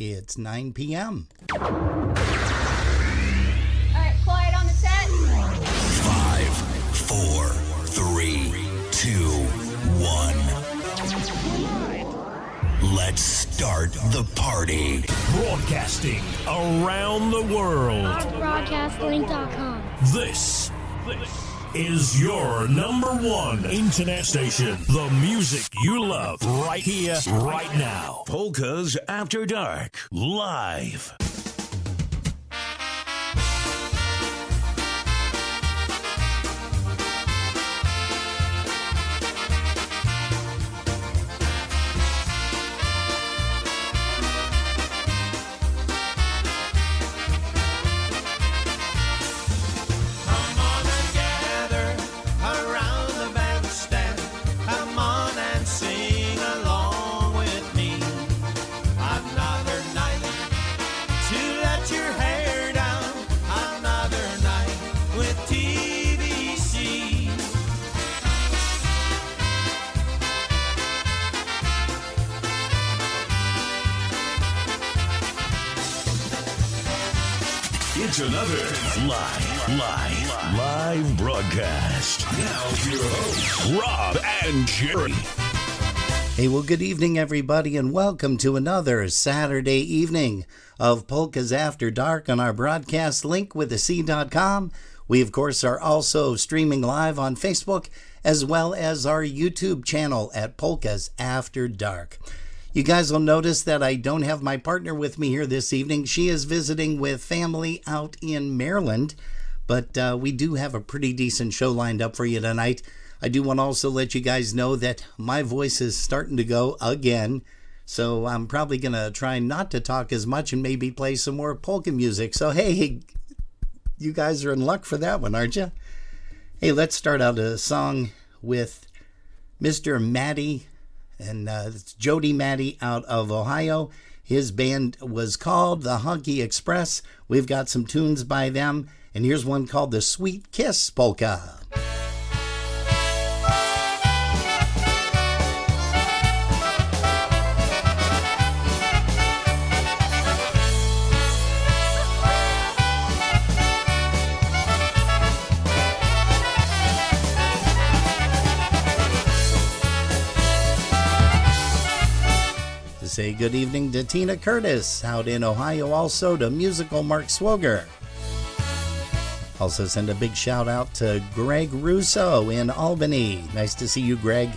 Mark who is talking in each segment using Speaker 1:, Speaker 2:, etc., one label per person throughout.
Speaker 1: It's 9 p.m.
Speaker 2: All right, quiet on the set.
Speaker 3: 5, 4, 3, 2, 1. Let's start the party.
Speaker 4: Broadcasting around the world.
Speaker 5: Broadcastlink.com.
Speaker 4: This is your number one internet station. The music you love right here, right now. Polkas After Dark, live. It's another live broadcast. Now your hosts, Rob and Jerry.
Speaker 1: Hey, well, good evening, everybody, and welcome to another Saturday evening of Polkas After Dark on our broadcast link with the.com. We, of course, are also streaming live on Facebook as well as our YouTube channel at Polkas After Dark. You guys will notice that I don't have my partner with me here this evening. She is visiting with family out in Maryland, but we do have a pretty decent show lined up for you tonight. I do want to also let you guys know that my voice is starting to go again, so I'm probably going to try not to talk as much and maybe play some more polka music. So, hey, you guys are in luck for that one, aren't you? Hey, let's start out a song with Mr. Matty. And it's Jody Matty out of Ohio. His band was called the Honky Express. We've got some tunes by them. And here's one called the Sweet Kiss Polka. Say good evening to Tina Curtis out in Ohio, also to musical Mark Swoger. Also send a big shout out to Greg Russo in Albany. Nice to see you, Greg.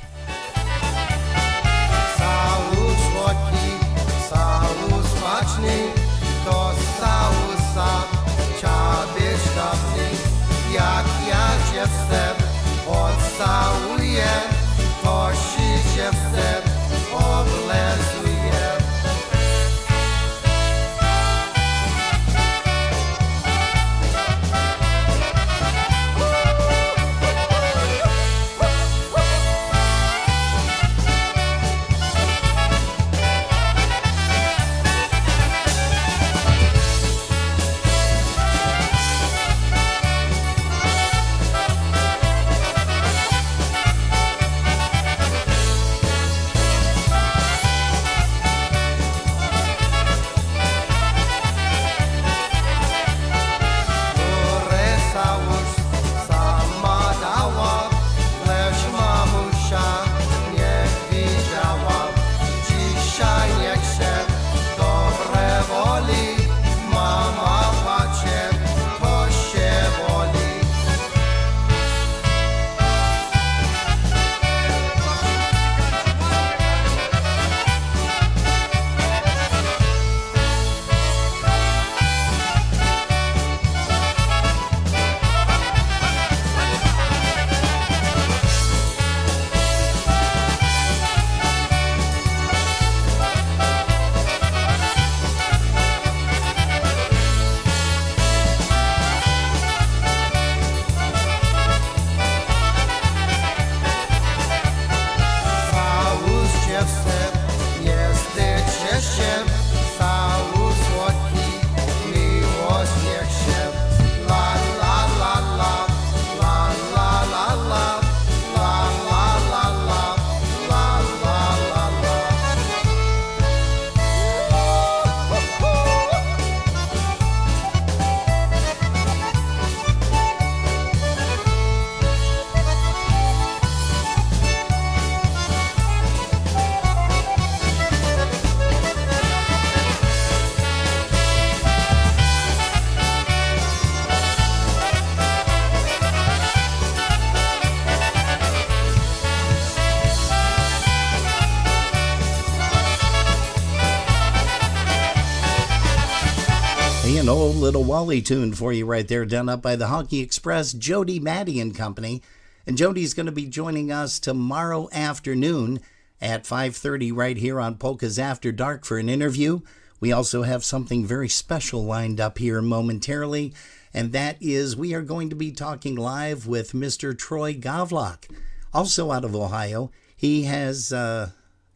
Speaker 1: old little Wally tune for you right there, done up by the Honky Express, Jody, Maddie and Company. And Jody's going to be joining us tomorrow afternoon at 5:30 right here on Polkas After Dark for an interview. We also have something very special lined up here momentarily, and that is we are going to be talking live with Mr. Troy Gawlak, also out of Ohio. He has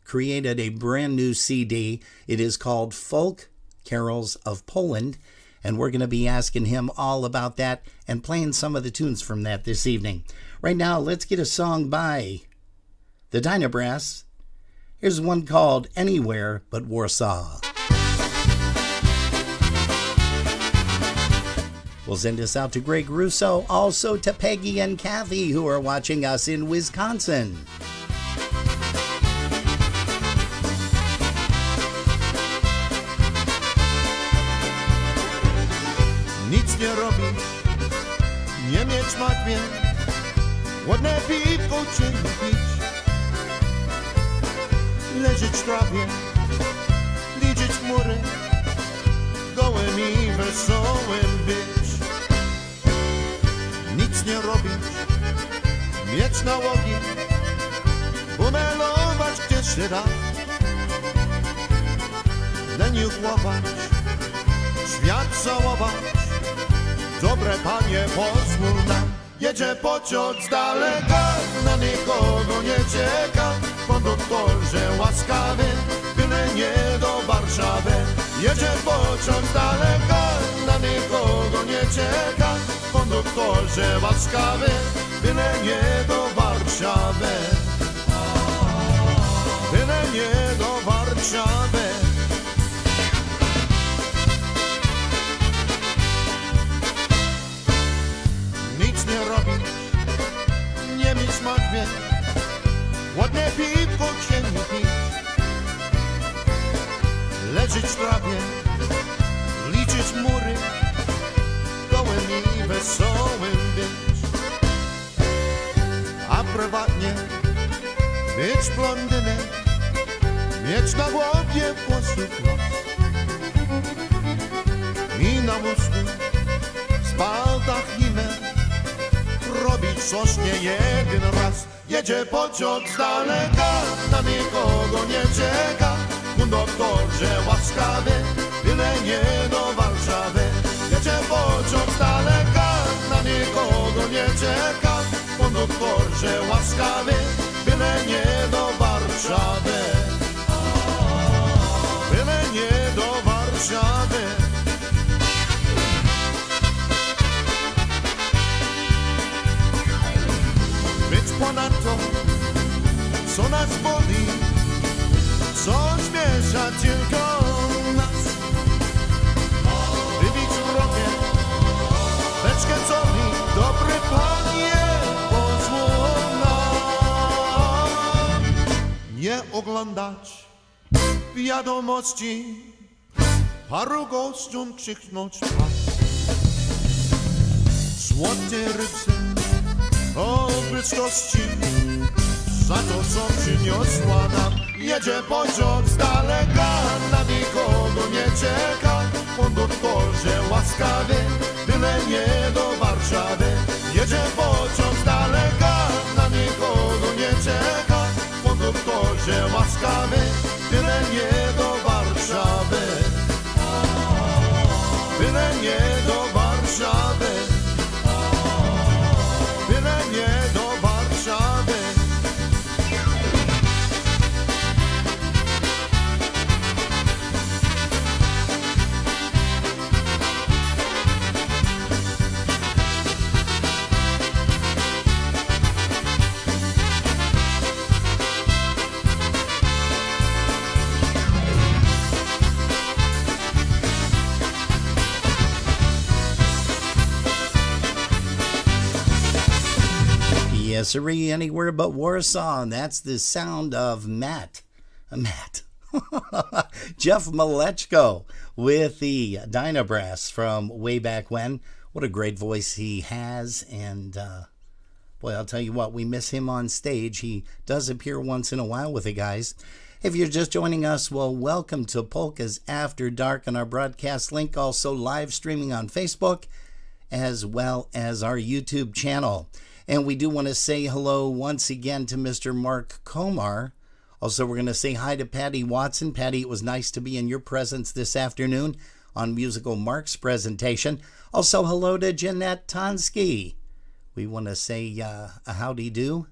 Speaker 1: created a brand new CD. It is called Folk Carols of Poland, and we're going to be asking him all about that and playing some of the tunes from that this evening. Right now, let's get a song by the Dynabrass. Here's one called Anywhere But Warsaw. We'll send this out to Greg Russo, also to Peggy and Kathy, who are watching us in Wisconsin.
Speaker 2: Nic nie robić, nie mieć matwie, ładne piwko cię pić, leżeć w trawie, liczyć chmury, gołym i wesołym być. Nic nie robić, mieć nałogi, pomelować gdzie się da, leniuch łapać, świat całować. Dobre panie, pozwól nam. Jedzie pociąg z daleka, na nikogo nie czeka. Konduktorze łaskawy, byle nie do Warszawy. Jedzie pociąg z daleka, na nikogo nie czeka. Konduktorze łaskawy, byle nie do Warszawy. Byle nie do Warszawy. Nie robić, nie mieć matwie, ładne piwko cię nie pić, leżeć w trawie, liczyć mury, gołym i wesołym być, a prywatnie być blondynem, mieć na głowie włosów los i na mózgu z baldachimem robić coś nie jeden raz. Jedzie pociąg z daleka, na nikogo nie czeka. Konduktorze łaskawy, byle nie do Warszawy. Jedzie pociąg z daleka, na nikogo nie czeka. Konduktorze łaskawy, byle nie do Warszawy. Byle nie do Warszawy. Ponadto, co nas boli, co zmiesza tylko nas. Wybić wrogiem, beczkę coli, dobry panie, pozwól nam nie oglądać wiadomości, paru gościom krzyknąć pas. Złote rybce o byczkości, za to co przyniosła nam. Jedzie pociąg z daleka, na nikogo nie czeka. Konduktorze łaskawy, byle nie do Warszawy. Jedzie pociąg z daleka, na nikogo nie czeka. Konduktorze łaskawy, byle nie do Warszawy. Byle nie do Warszawy. Byle nie do Warszawy.
Speaker 1: Yes, sirree, anywhere but Warsaw, and that's the sound of Matt. Jeff Malechko with the Dynabrass from way back when. What a great voice he has, and boy, I'll tell you what, we miss him on stage. He does appear once in a while with the guys. If you're just joining us, well, welcome to Polkas After Dark on our broadcast link, also live streaming on Facebook, as well as our YouTube channel. And we do want to say hello once again to Mr. Mark Komar. Also, we're going to say hi to Patty Watson. Patty, it was nice to be in your presence this afternoon on Musical Mark's presentation. Also, hello to Jeanette Tonsky. We want to say a howdy do.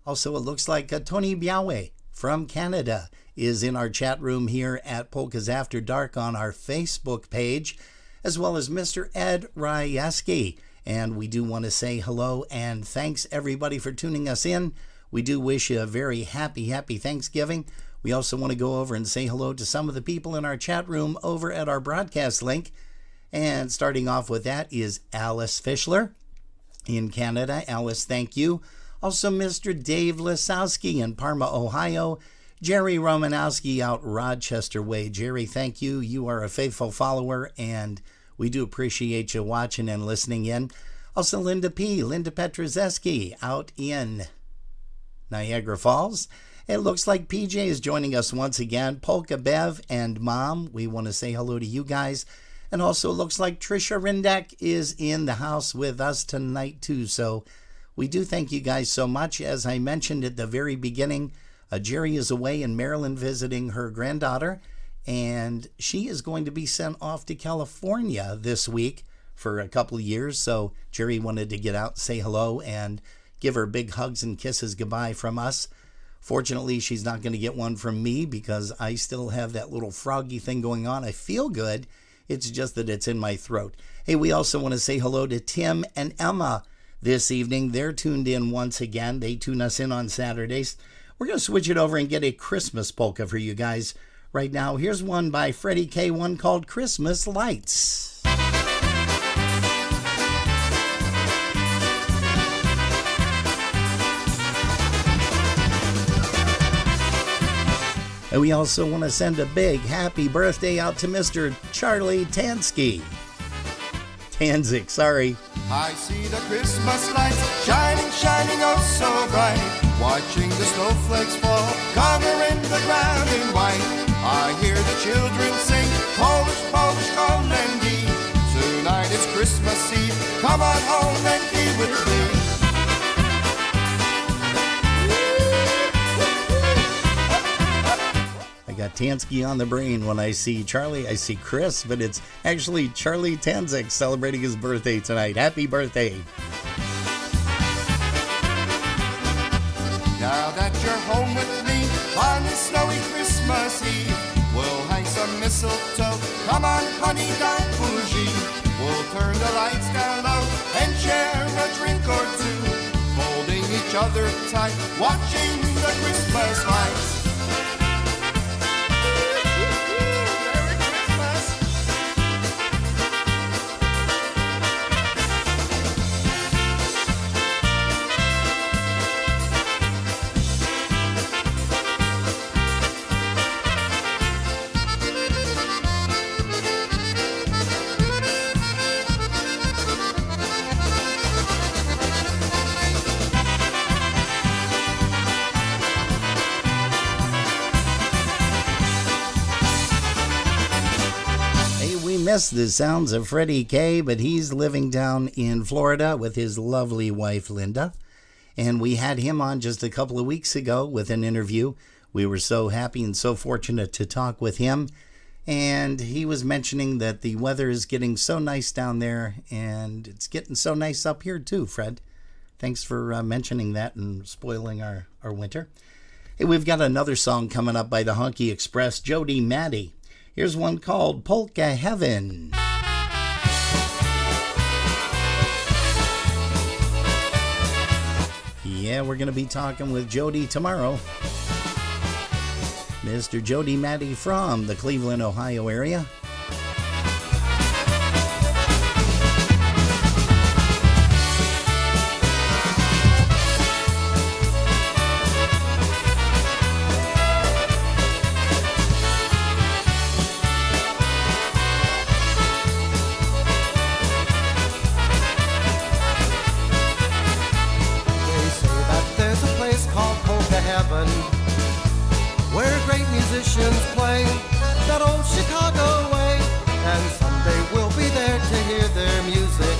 Speaker 1: Also, it looks like Tony Biawe from Canada is in our chat room here at Polkas After Dark on our Facebook page, as well as Mr. Ed Ryaski. And we do want to say hello and thanks everybody for tuning us in. We do wish you a very happy Thanksgiving. We also want to go over and say hello to some of the people in our chat room over at our broadcast link. And starting off with that is Alice Fischler in Canada. Alice, thank you. Also, Mr. Dave Lisowski in Parma, Ohio. Jerry Romanowski out Rochester Way. Jerry, thank you. You are a faithful follower, and we do appreciate you watching and listening in. Also, Linda Petrozeski out in Niagara Falls. It looks like PJ is joining us once again. Polka Bev and Mom, we want to say hello to you guys. And also, it looks like Trisha Rindek is in the house with us tonight, too. So, we do thank you guys so much. As I mentioned at the very beginning, Jerry is away in Maryland visiting her granddaughter, and she is going to be sent off to California this week for a couple of years. So Jerry wanted to get out, say hello, and give her big hugs and kisses goodbye from us. Fortunately, she's not going to get one from me because I still have that little froggy thing going on. I feel good. It's just that it's in my throat. Hey, we also want to say hello to Tim and Emma this evening. They're tuned in once again. They tune us in on Saturdays. We're going to switch it over and get a Christmas polka for you guys right now. Here's one by Freddie K, one called Christmas Lights. And we also want to send a big happy birthday out to Mr. Charlie Tanzik, sorry.
Speaker 2: I see the Christmas lights shining, shining oh so bright. Watching the snowflakes fall, covering the ground in white. I hear the children sing, Polish, Polish, kolędy. Tonight is Christmas Eve, come on home and be with me.
Speaker 1: I got Tansky on the brain. When I see Charlie, I see Chris, but it's actually Charlie Tanzik celebrating his birthday tonight. Happy birthday.
Speaker 2: Now that you're home with me on this snowy Christmas Eve, we'll hang some mistletoe, come on honey, don't bougie. We'll turn the lights down low and share a drink or two, holding each other tight, watching the Christmas lights.
Speaker 1: Miss the sounds of Freddie K, but he's living down in Florida with his lovely wife Linda, and we had him on just a couple of weeks ago with an interview. We were so happy and so fortunate to talk with him, and he was mentioning that the weather is getting so nice down there, and it's getting so nice up here too. Fred, thanks for mentioning that and spoiling our winter. Hey, we've got another song coming up by the Honky Express, Jody Maddie. Here's one called Polka Heaven. Yeah, we're going to be talking with Jody tomorrow. Mr. Jody Maddie from the Cleveland, Ohio area.
Speaker 2: Where great musicians play that old Chicago way, and someday we'll be there to hear their music.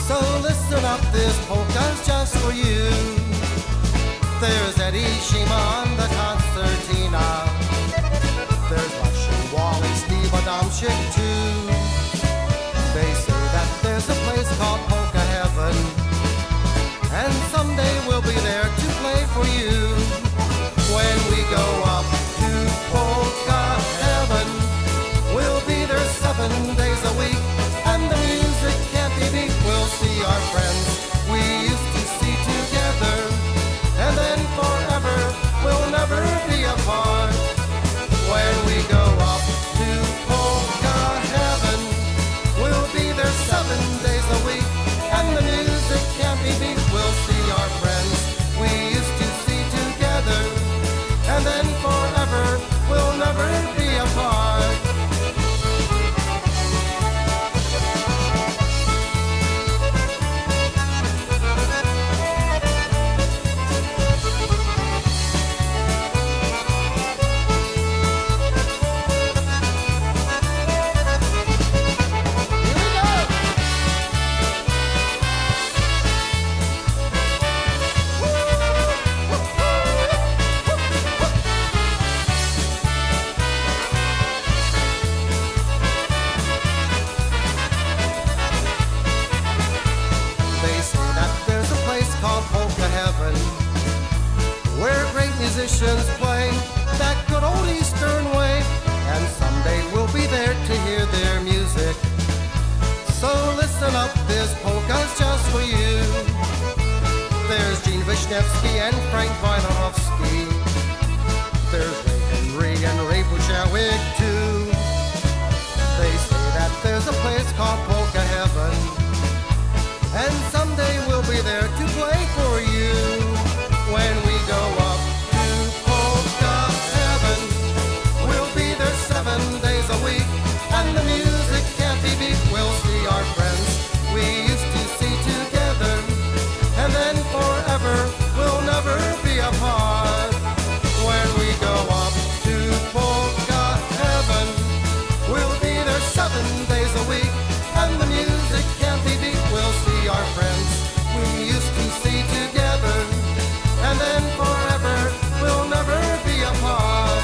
Speaker 2: So listen up, this polka's just for you. There's Eddie Shima on the concertina. There's Russian Wally, Steve Adamczyk too. They say that there's a place called Polka Heaven, and someday we'll be there to play for you. When we go up to Polka Heaven, we'll be there 7 days a week, and the music can't be beat. We'll see our friends we used to see together, and then forever we'll never be apart. When we go up to Polka Heaven, we'll be there 7 days a week, and the music can't be beat. We'll see our friends we used to see together, and then forever we'll never be apart. Musicians play that good old Eastern way, and someday we'll be there to hear their music. So listen up, this polka's just for you. There's Gene Wisniewski and Frank Wojnarowski. There's Ray Henry and Ray Buchowicz too. They say that there's a place called Polka Heaven, and someday we'll be there to play for you. When we go up to Polka Heaven, we'll be there 7 days a week, and the music can't be beat. We'll see our friends we used to see together, and then forever we'll never be apart. When we go up to Polka Heaven, we'll be there 7 days a week, and the music can't be beat. We'll see our friends we used to see together, and then forever we'll never be apart.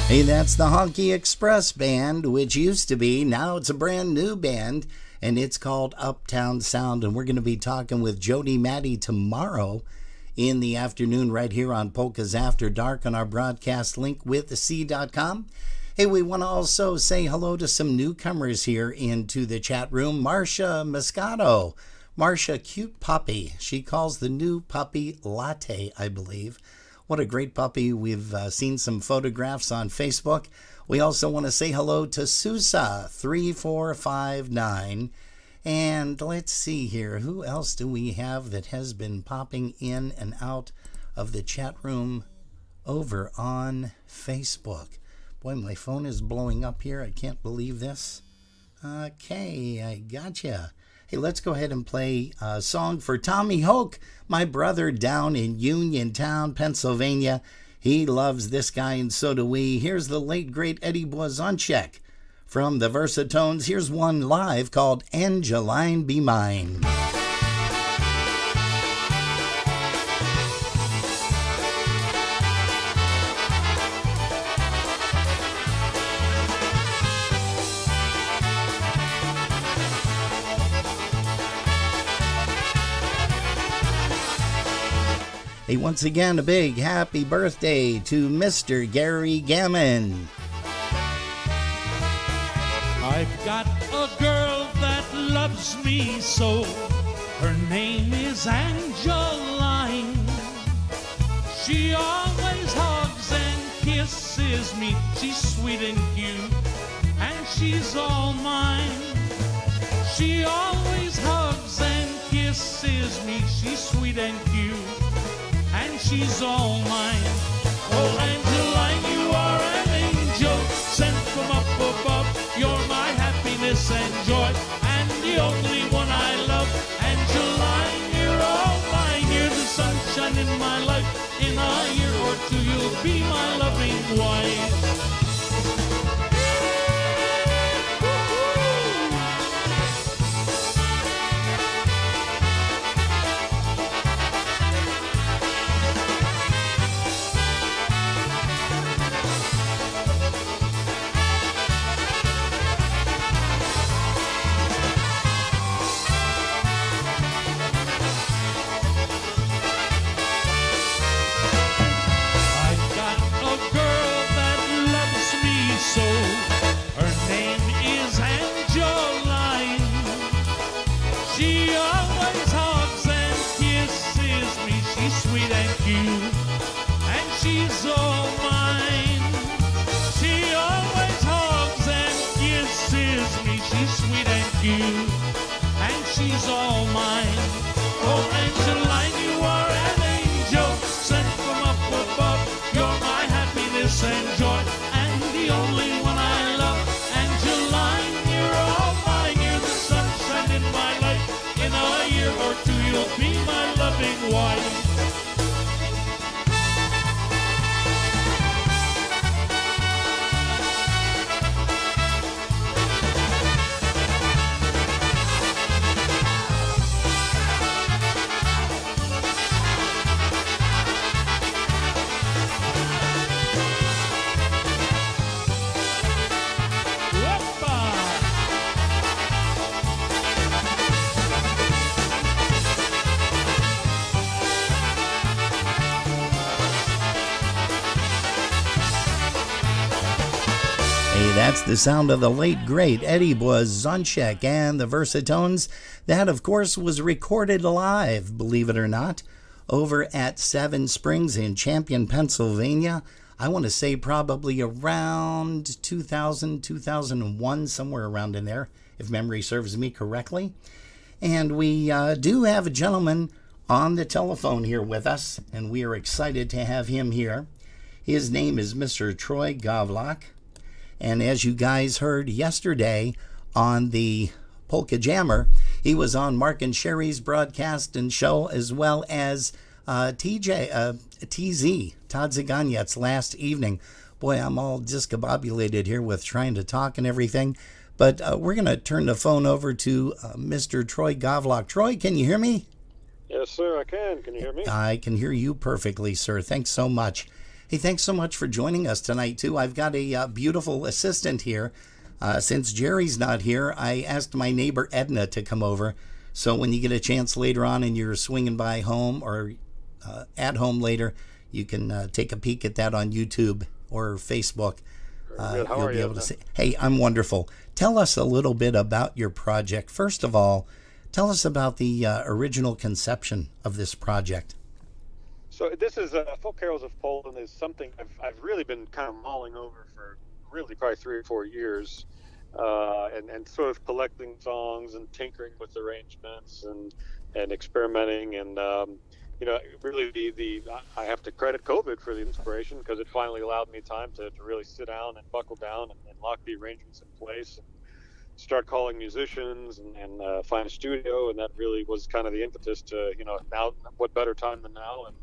Speaker 1: Hey, that's the Honky Express Band, which used to be, now it's a brand new band, and it's called Uptown Sound, and we're going to be talking with Jody Maddie tomorrow in the afternoon right here on Polkas After Dark on our broadcast link with thec.com. Hey, we want to also say hello to some newcomers here into the chat room. Marcia Moscato. Marcia, cute puppy. She calls the new puppy Latte, I believe. What a great puppy. We've seen some photographs on Facebook. We also want to say hello to Susa3459. And let's see here. Who else do we have that has been popping in and out of the chat room over on Facebook? Boy, my phone is blowing up here. I can't believe this. Okay, I gotcha. Hey, let's go ahead and play a song for Tommy Hoke, my brother down in Uniontown, Pennsylvania. He loves this guy, and so do we. Here's the late, great Eddie Blazonczyk from the Versatones. Here's one live called Angeline Be Mine. Hey, once again, a big happy birthday to Mr. Gary Gammon.
Speaker 6: I've got a girl that loves me so. Her name is Angeline. She always hugs and kisses me. She's sweet and cute, and she's all mine. She always hugs and kisses me. She's sweet and cute, and she's all mine. Oh, Angeline, you are an angel sent from up above. You're my happiness and joy, and the only one I love. Angeline, you're all mine. You're the sunshine in my life. In a year or two, you'll be my loving wife. And she's all mine. Oh, Angeline, you are an angel sent from up above. You're my happiness and joy, and the only one I love. Angeline, you're all mine. You're the sunshine in my life. In a year or two, you'll be my loving wife.
Speaker 1: That's the sound of the late, great Eddie Blazonczyk and the Versatones. That, of course, was recorded live, believe it or not, over at Seven Springs in Champion, Pennsylvania. I want to say probably around 2000, 2001, somewhere around in there, if memory serves me correctly. And we do have a gentleman on the telephone here with us, and we are excited to have him here. His name is Mr. Troy Gawlak. And as you guys heard yesterday on the Polka Jammer, he was on Mark and Sherry's broadcast and show, as well as TZ, Todd Zaganyet's last evening. Boy, I'm all discombobulated here with trying to talk and everything. But we're going to turn the phone over to Mr. Troy Gawlak. Troy, can you hear me?
Speaker 7: Yes, sir, I can. Can you hear me?
Speaker 1: I can hear you perfectly, sir. Thanks so much. Hey, thanks so much for joining us tonight, too. I've got a beautiful assistant here. Since Jerry's not here, I asked my neighbor Edna to come over. So when you get a chance later on and you're swinging by home or at home later, you can take a peek at that on YouTube or Facebook. You'll be able to see. Hey, I'm wonderful. Tell us a little bit about your project. First of all, tell us about the original conception of this project.
Speaker 7: So this is Folk Carols of Poland is something I've really been kind of mulling over for really probably 3 or 4 years, and sort of collecting songs and tinkering with arrangements and experimenting and really I have to credit COVID for the inspiration, because it finally allowed me time to really sit down and buckle down and lock the arrangements in place and start calling musicians and find a studio, and that really was kind of the impetus to, now what better time than now, and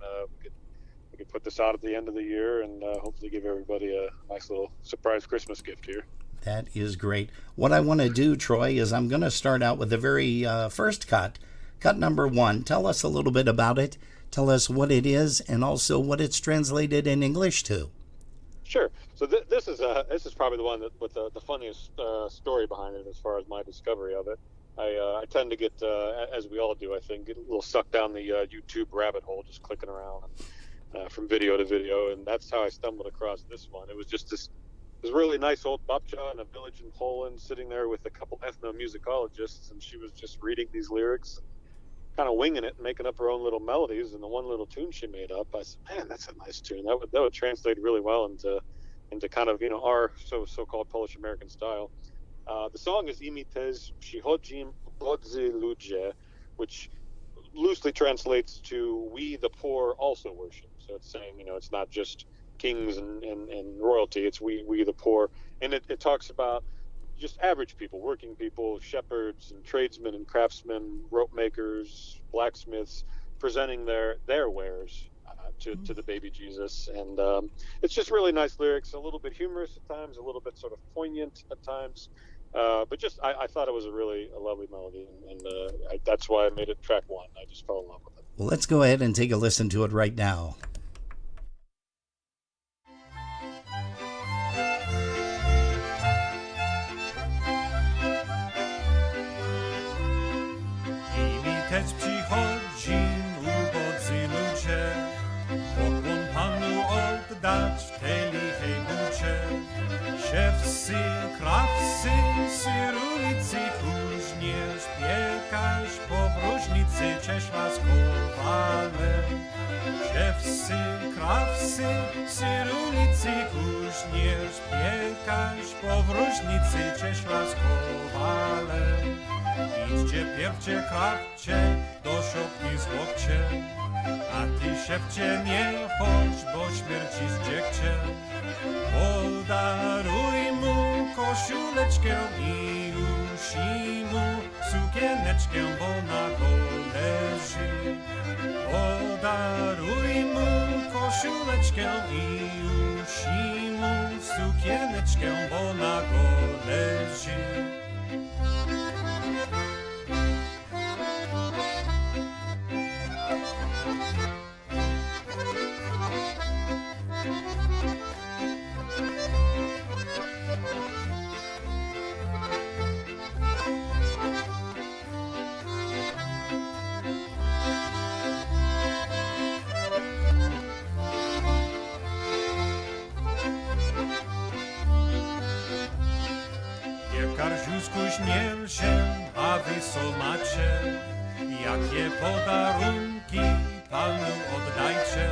Speaker 7: we could put this out at the end of the year and hopefully give everybody a nice little surprise Christmas gift here.
Speaker 1: That is great. What I want to do, Troy, is I'm going to start out with the very first cut number 1. Tell us a little bit about it. Tell us what it is and also what it's translated in English to.
Speaker 7: Sure. So this is probably the one with the funniest story behind it as far as my discovery of it. I tend to get, as we all do, I think, get a little sucked down the YouTube rabbit hole, just clicking around from video to video, and that's how I stumbled across this one. It was just this really nice old babcia in a village in Poland, sitting there with a couple ethnomusicologists, and she was just reading these lyrics. kind of winging it, making up her own little melodies. And the one little tune she made up, I said, man, that's a nice tune. That would translate really well into kind of, our so-called Polish American style. The song is Imi też przychodzim ubodzy ludzie, which loosely translates to "we the poor also worship." So it's saying, it's not just kings and royalty, it's we the poor. And it talks about just average people, working people, shepherds and tradesmen and craftsmen, rope makers, blacksmiths, presenting their wares to the baby Jesus. And it's just really nice lyrics, a little bit humorous at times, a little bit sort of poignant at times. But just, I thought it was a lovely melody, and that's why I made it track one. I just fell in love with it.
Speaker 1: Well, let's go ahead and take a listen to it right now.
Speaker 8: Imi też przychodzim ubodzy ludzie, pokłon Panu oddać w tej lichej bucie. Siewcy, krawcy, syrulicy, kuźnierz, piekarz, powróżnicy, cieśla z kowalem. Siewcy, krawcy, syrulicy, kuźnierz, piekarz, powróżnicy, cieśla z kowalem. Idźcie, piewcie, krawcie, do szopki zwłokcie, a ty siewcie nie chodź, bo śmierci zdziekcie. Podaruj mu koszuleczkę i usi mu sukieneczkę, bo na go leży. Podaruj mu koszuleczkę i usi mu sukieneczkę, bo na go leży. Kuźniel się, a wy co macie? Jakie podarunki Panu oddajcie?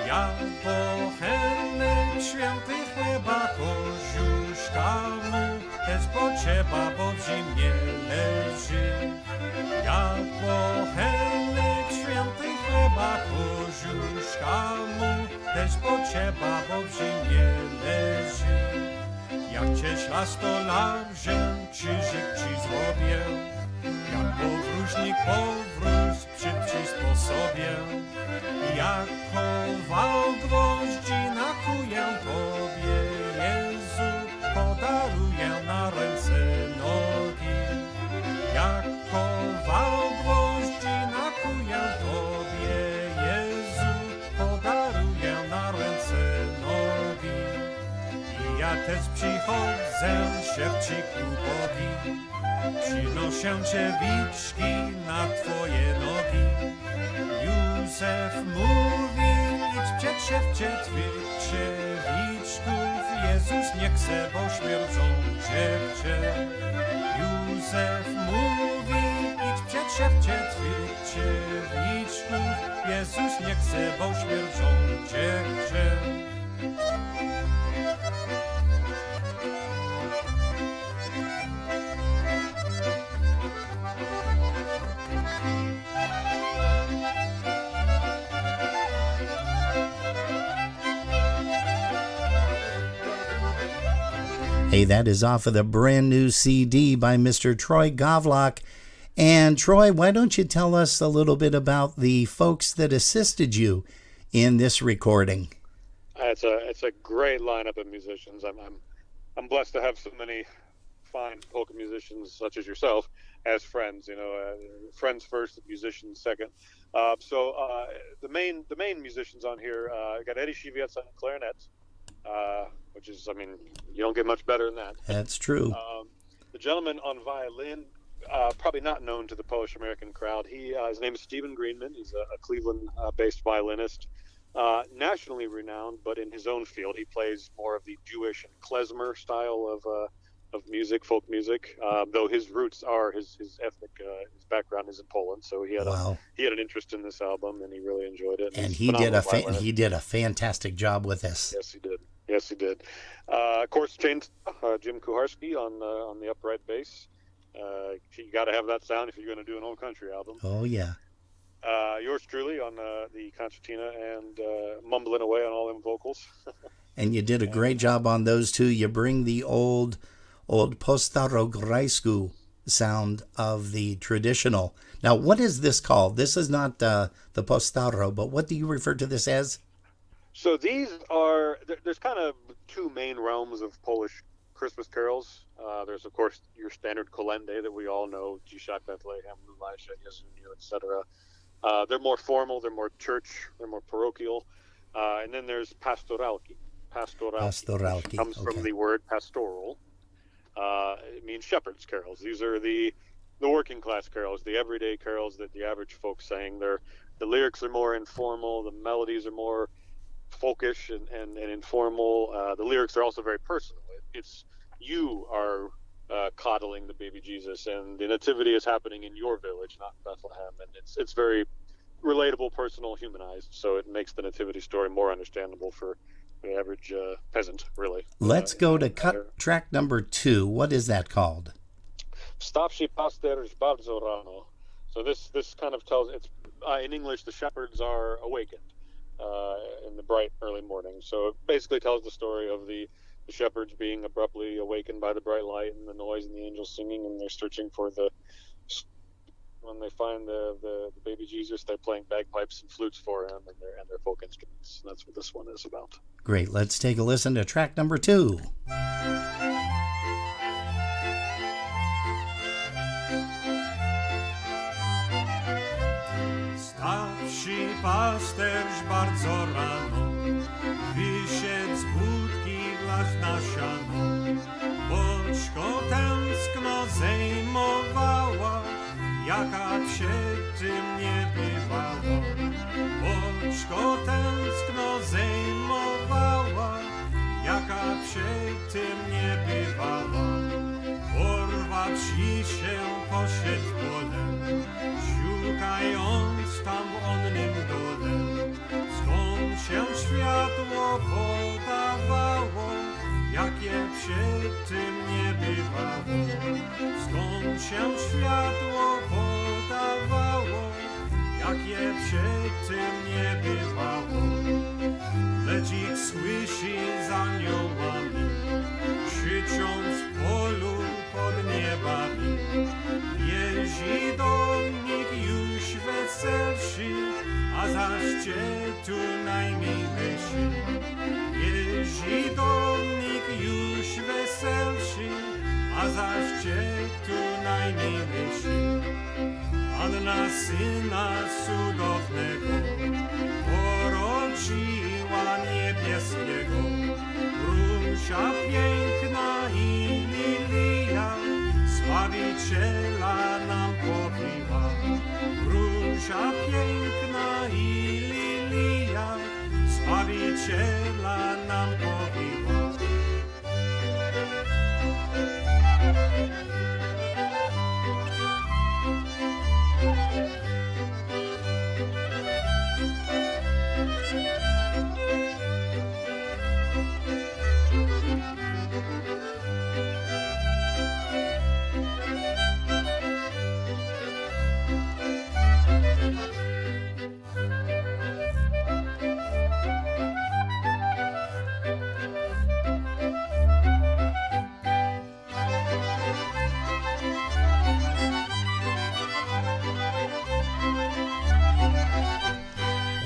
Speaker 8: Ja pochenek święty chleba koziuszka mu też pocieba, bo w zimnie leży. Ja pochenek święty chleba koziuszka mu też pocieba, bo w zimnie leży. Jak cieśla stolarzem krzyżyk ci zrobię, jak powróżnik powróż przy sposobie. Jak kowal gwoździ nakuję Tobie, Jezu, podaruję na ręce nogi. Jak kowal gwoździ nakuję Tobie, Jezu, podaruję na ręce nogi. Ja też przychodzę, siewczyku Bogi, przynoszę Cię na Twoje nogi. Józef mówi, idź przed siewcie Twych ciewiczków, Jezus nie chce, bo śmierdzą dziewczę. Józef mówi, idź przed siewcie Twych ciewiczków, Jezus nie chce, bo śmierdzą dziewczę.
Speaker 1: Hey, that is off of the brand new CD by Mr. Troy Gawlak. And Troy, why don't you tell us a little bit about the folks that assisted you in this recording?
Speaker 7: It's a great lineup of musicians. I'm blessed to have so many fine polka musicians such as yourself as friends. Friends first, musicians second. So the main musicians on here, I got Eddie Shivietz on clarinet, which is, you don't get much better than that.
Speaker 1: That's true.
Speaker 7: The gentleman on violin, probably not known to the Polish American crowd. His name is Stephen Greenman. He's a Cleveland-based violinist, nationally renowned, but in his own field, he plays more of the Jewish and klezmer style music, folk music. Though his roots are his ethnic, his background is in Poland, so he had an interest in this album, and he really enjoyed it.
Speaker 1: And he did a fantastic job with this.
Speaker 7: Yes, he did. Yes, he did. Of course, Jim Kuharski on the upright bass. You got to have that sound if you're going to do an old country album.
Speaker 1: Oh yeah.
Speaker 7: Yours truly on the concertina and mumbling away on all them vocals.
Speaker 1: And you did a great job on those two. You bring the old po-starograjsku sound of the traditional. Now, what is this called? This is not the po-staro, but what do you refer to this as?
Speaker 7: So there's kind of two main realms of Polish Christmas carols. There's, of course, your standard kolędy that we all know, Dzisiaj Bethlehem, Lulasha, Jezuniu, etc. They're more formal, they're more church, they're more parochial. And then there's pastoralki. Pastoralki comes from the word pastoral. It means shepherd's carols. These are the working class carols, the everyday carols that the average folks sang. The lyrics are more informal, the melodies are more folkish and informal. The lyrics are also very personal. It's you are coddling the baby Jesus, and the nativity is happening in your village, not Bethlehem, and it's very relatable, personal, humanized. So it makes the nativity story more understandable for the average peasant, really.
Speaker 1: Let's go to track number 2. What is that called?
Speaker 7: Starszy pasterz bardzo rano. So this kind of tells, it's in English, the shepherds are awakened in the bright early morning. So it basically tells the story of the shepherds being abruptly awakened by the bright light and the noise and the angels singing, and they're searching for when they find the baby Jesus, they're playing bagpipes and flutes for him and their folk instruments. And that's what this one is about.
Speaker 1: Great. Let's take a listen to track number 2.
Speaker 8: Starszy pasterz bardzo rano wyszedł z budki wlać na siano. Boczko tęskno zejmowała, jaka przed tym nie bywała. Boczko tęskno zejmowała, jaka przed tym nie bywała. Porwawszy się poszedł w pole, szukając tam w onnym dole, skąd się światło podawało, jakie przed tym nie bywało. Skąd się światło podawało, jakie przed tym nie bywało. Lecz ich słyszy z aniołami, krzycząc w polu pod niebami. Jeździ do nich już weselszy, a zaś tu najmilszy. Jeździ do nich już weselszy, a zaś tu najmilszy. Anna syna cudownego porodziła niebieskiego. Róża piękna i lilia Zbawiciela nam powiła. Róża piękna i lilia Zbawiciela nam powiła.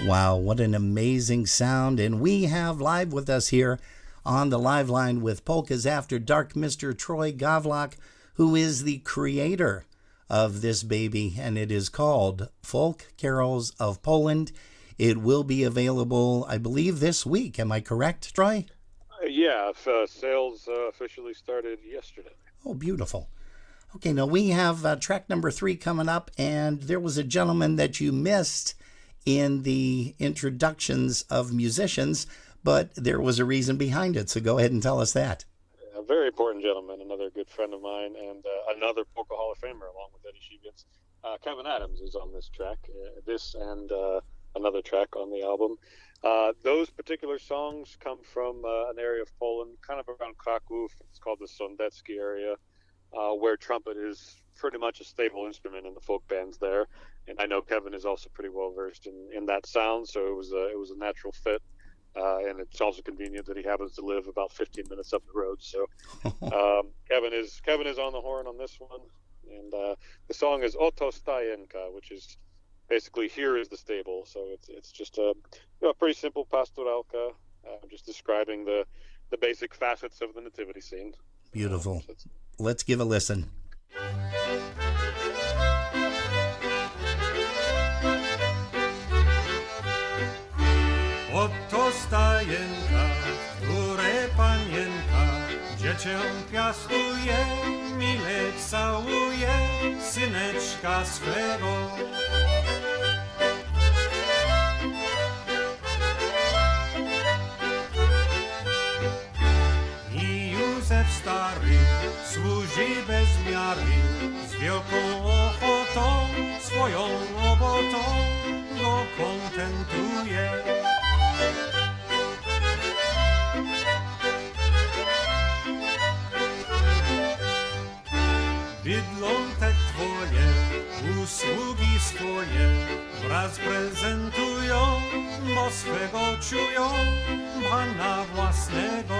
Speaker 1: Wow, what an amazing sound. And we have live with us here on the live line with Polkas After Dark, Mr. Troy Gawlak, who is the creator of this baby, and it is called Folk Carols of Poland. It will be available, I believe, this week. Am I correct, Troy?
Speaker 7: Yeah, sales officially started yesterday.
Speaker 1: Oh, beautiful. Okay, now we have track number 3 coming up, and there was a gentleman that you missed in the introductions of musicians, but there was a reason behind it, so go ahead and tell us that.
Speaker 7: very important gentleman, another good friend of mine, and another Polka Hall of Famer, along with Eddie Shevitz. Kevin Adams is on this track, this and another track on the album. Those particular songs come from an area of Poland, kind of around Kraków. It's called the Sądecki area, where trumpet is pretty much a staple instrument in the folk bands there. And I know Kevin is also pretty well versed in that sound, so it was a natural fit. And it's also convenient that he happens to live about 15 minutes up the road. So Kevin is on the horn on this one, and the song is Oto Stajenka, which is basically here is the stable. So it's just a pretty simple pastoralka, just describing the basic facets of the nativity scene.
Speaker 1: Beautiful. Let's give a listen.
Speaker 8: Oto stajenka, w górę panienka, dziecię piastuje, mile całuje, syneczka swego. I Józef stary służy bez miary, z wielką ochotą, swoją robotą go kontentuje. Bydlą te twoje, usługi swoje, wraz prezentują, bo swego czują, Pana własnego.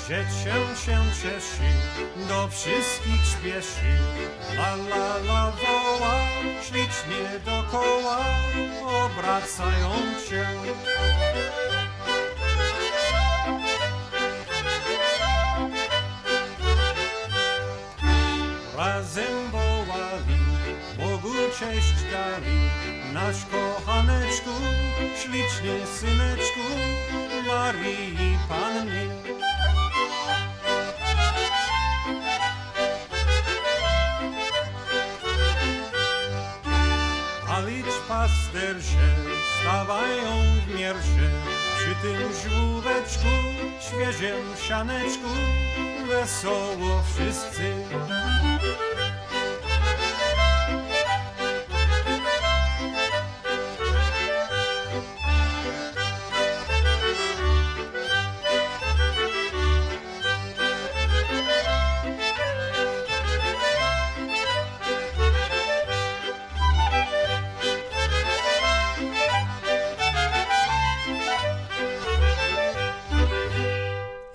Speaker 8: Dziecię się cieszy, do wszystkich śpieszy, la la la woła, ślicznie dokoła, obracając się. Razem wołali, Bogu cześć dali, nasz kochaneczku, ślicznie syneczku, Marii Pannie. Pasterze stawają w mierze, przy tym żółweczku, świeżym sianeczku, wesoło wszyscy.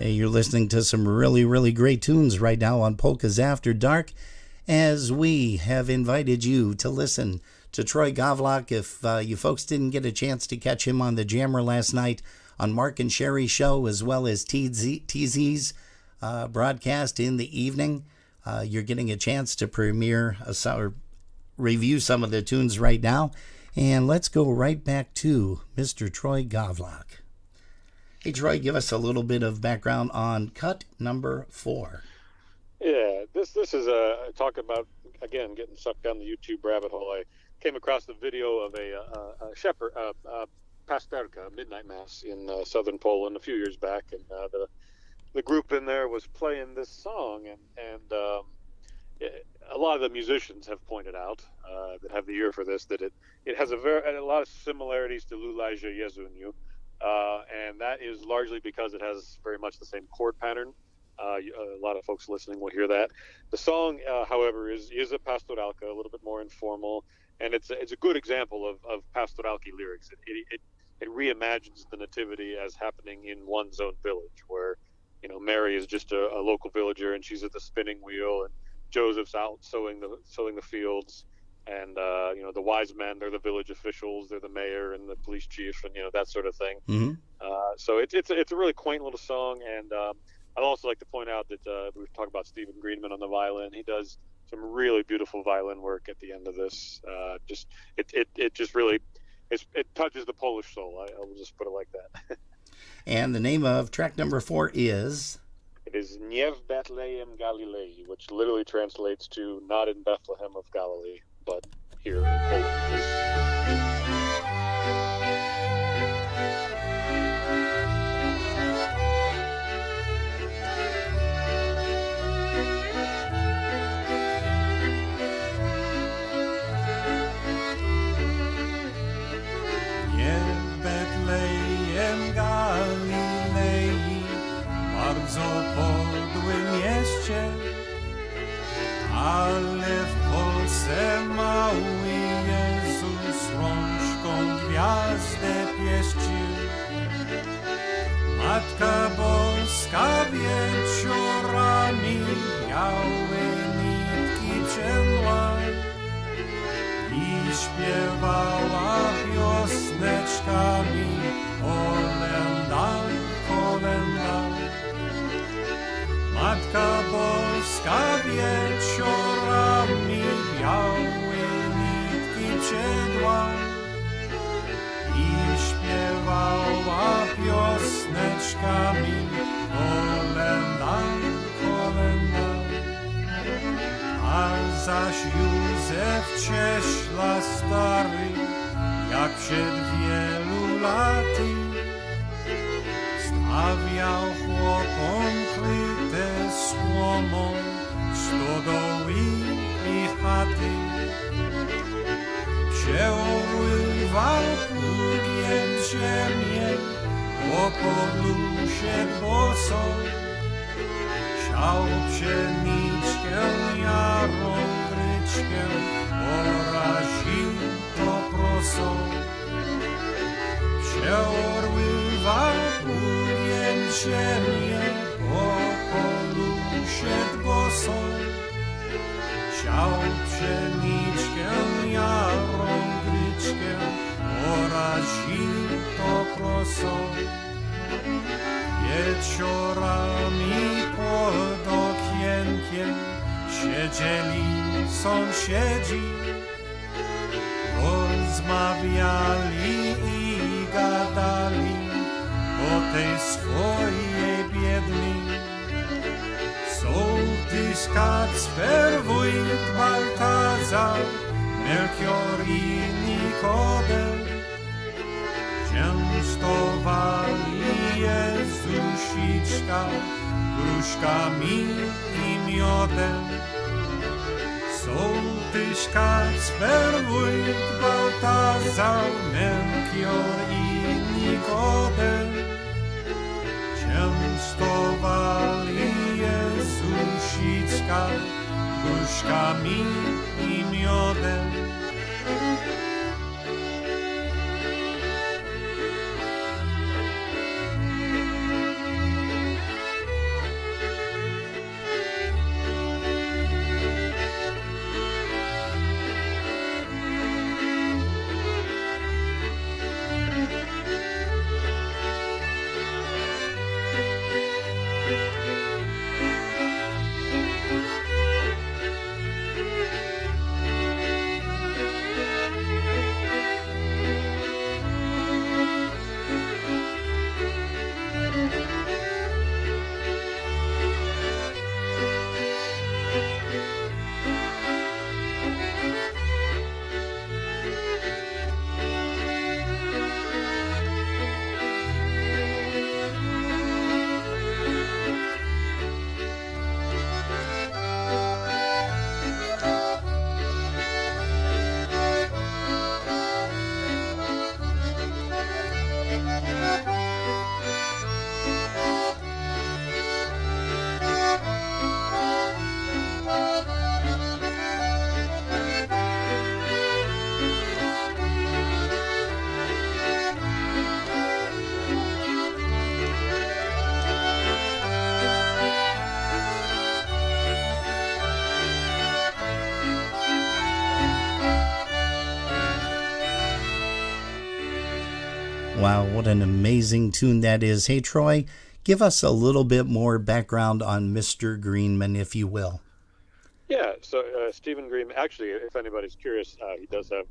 Speaker 1: Hey, you're listening to some really, really great tunes right now on Polkas After Dark, as we have invited you to listen to Troy Gawlak. If you folks didn't get a chance to catch him on the Jammer last night on Mark and Sherry's show, as well as TZ's broadcast in the evening, you're getting a chance to review some of the tunes right now. And let's go right back to Mr. Troy Gawlak. Hey, Troy, give us a little bit of background on cut number 4.
Speaker 7: Yeah, this is talk about, again, getting sucked down the YouTube rabbit hole. I came across the video of a shepherd, pasterka, midnight mass in southern Poland a few years back, and the group in there was playing this song, and a lot of the musicians have pointed out that have the ear for this that it has a lot of similarities to Lulaja Jezuniu. And that is largely because it has very much the same chord pattern. A lot of folks listening will hear that. The song, however, is a pastoralka, a little bit more informal, and it's a good example of pastoralki lyrics. It reimagines the nativity as happening in one's own village, where Mary is just a local villager, and she's at the spinning wheel, and Joseph's out sowing the fields. And the wise men, they're the village officials, they're the mayor and the police chief, and that sort of thing.
Speaker 1: Mm-hmm.
Speaker 7: So it's a really quaint little song, and I'd also like to point out that we talked about Stephen Greenman on the violin. He does some really beautiful violin work at the end of this. It just really it touches the Polish soul. I will just put it like that.
Speaker 1: And the name of track number 4 is?
Speaker 7: It is Nie w Bethlehem Galilei, which literally translates to not in Bethlehem of Galilee, but here in Poland.
Speaker 8: bardzo podłym mieście, ale w Polsce mały Jezus rączką gwiazdę pieścił. Matka Boska wieczorami białe nitki cięła i śpiewała piosneczkami kolenda, kolenda. Matka Boska wieczorami białe nitki cięła i śpiewała piosneczkami kolenda, kolenda. A zaś Józef cieśla stary, jak przed wielu laty, stawiał chłopom kryte słomą stodoły i chaty. Przeorywał pługiem ziemię, po polu się bosą, siał pszeniczkę, jarą gryczkę, oraził to prosą. Przeorywał pługiem ziemię, po polu się bosą, siał pszeniczkę, jarą gryczkę, oraził to prosą. Wieczorami pod okienkiem siedzieli sąsiedzi, rozmawiali i gadali o tej swojej biednej. Sołtys Kacper, wójt Baltazar, Melchior i Nikodem częstowali Jezusiczka gruszkami i miodem. Sołtys Kacper, wójt Baltazar, Melchior i Nikodem częstowali Jezusiczka gruszkami i miodem.
Speaker 1: Wow, what an amazing tune that is. Hey, Troy, give us a little bit more background on Mr. Greenman, if you will.
Speaker 7: Yeah, so Stephen Greenman, actually, if anybody's curious, he does have,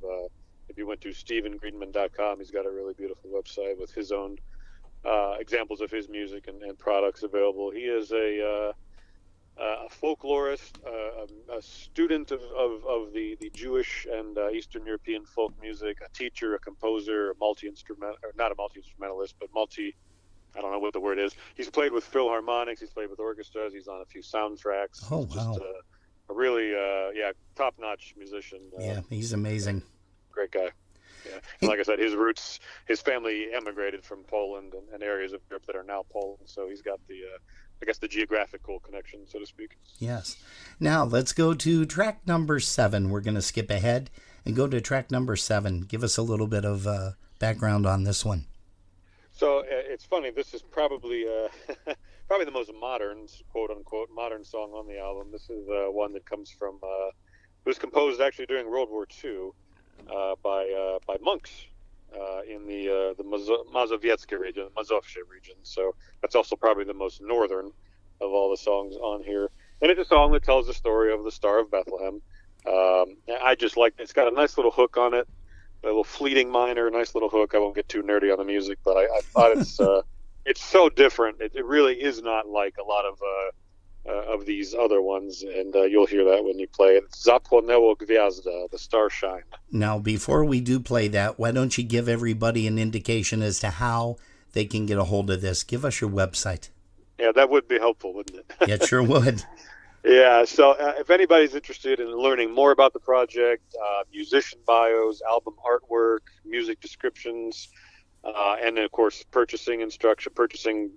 Speaker 7: if you went to stephengreenman.com, he's got a really beautiful website with his own examples of his music and products available. He is a folklorist, a student of the Jewish and Eastern European folk music, a teacher, a composer, a multi-instrumental, or not a multi-instrumentalist, but I don't know what the word is. He's played with philharmonics, he's played with orchestras, he's on a few soundtracks.
Speaker 1: Oh,
Speaker 7: he's
Speaker 1: wow.
Speaker 7: Just a really, top-notch musician.
Speaker 1: Yeah, he's amazing.
Speaker 7: Great guy. Yeah. And like I said, his roots, his family emigrated from Poland and areas of Europe that are now Poland. So he's got the I guess, the geographical connection, so to speak.
Speaker 1: Yes. Now let's go to track number 7. We're going to skip ahead and go to track number 7. Give us a little bit of background on this one.
Speaker 7: So it's funny. This is probably probably the most modern, quote unquote, modern song on the album. This is one that comes from. It was composed actually during World War II by monks in the Mazowieckie region, Mazovshe region. So that's also probably the most northern of all the songs on here. And it's a song that tells the story of the Star of Bethlehem. I just like it's got a nice little hook on it, a little fleeting minor, nice little hook. I won't get too nerdy on the music, but I thought it's so different. It really is not like a lot of these other ones, and you'll hear that when you play it. Zapłonęło gwiazda, the star shine.
Speaker 1: Now, before we do play that, why don't you give everybody an indication as to how they can get a hold of this? Give us your website.
Speaker 7: Yeah, that would be helpful, wouldn't it?
Speaker 1: Yeah, it sure would.
Speaker 7: Yeah, so if anybody's interested in learning more about the project, musician bios, album artwork, music descriptions, and of course purchasing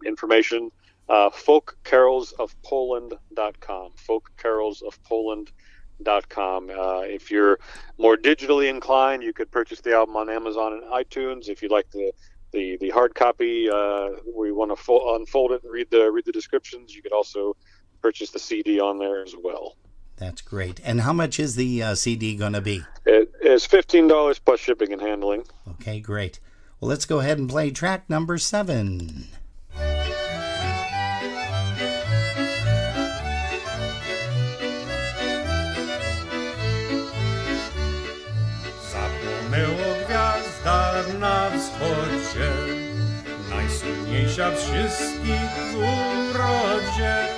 Speaker 7: information, folkcarolsofpoland.com, folkcarolsofpoland.com. If you're more digitally inclined, you could purchase the album on Amazon and iTunes. If you'd like the hard copy where you want to unfold it and read the descriptions, you could also purchase the CD on there as well.
Speaker 1: That's great. And how much is the CD going to be?
Speaker 7: It is $15 plus shipping and handling.
Speaker 1: Okay, great. Well, let's go ahead and play track number 7.
Speaker 8: Zapłonęło gwiazda na wschodzie, najsłynniejsza wszystkich w urodzie.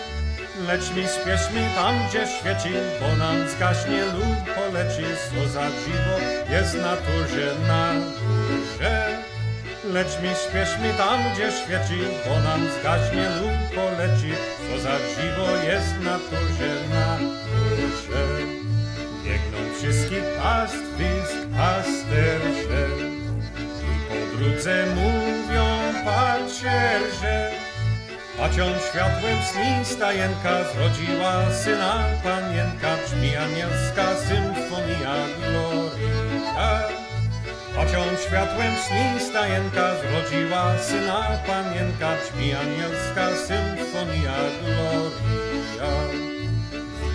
Speaker 8: Lecz mi śpiesz mi tam, gdzie świeci, bo nam zgaśnie lub poleci. Co za dziwo jest w naturze na górze. Lecz mi śpiesz mi tam, gdzie świeci, bo nam zgaśnie lub poleci. Co za dziwo jest w naturze na górze. Biegną wszystkich pastwisk pasterze i po drodze mówią pacierze. Pacią światłem sni stajenka, zrodziła syna panienka, brzmi anielska symfonia gloria. Pacią światłem sni stajenka, zrodziła syna panienka, brzmi anielska symfonia gloria.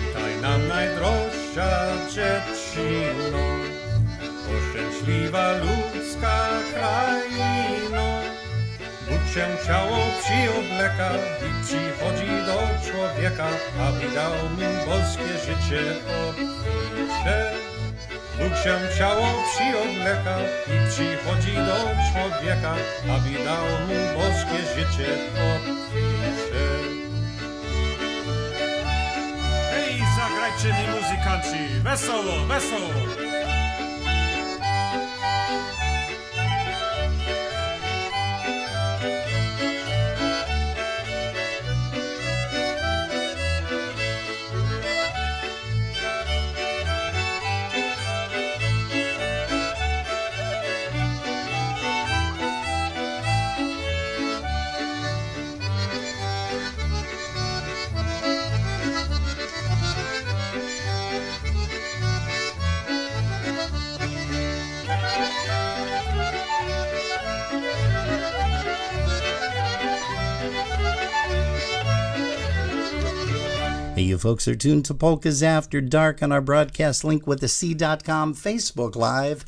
Speaker 8: Witaj nam najdroższa dziewczyno, o szczęśliwa ludzka kraino. Bóg się ciało przyobleka i przychodzi do człowieka, aby dał mu boskie życie obficie. Bóg się ciało przyobleka i przychodzi do człowieka, aby dał mu boskie życie obficie. Hej, zagrajcie mi muzykanci, wesoło, wesoło!
Speaker 1: Hey, you folks are tuned to Polkas After Dark on our broadcast link with the C.com Facebook Live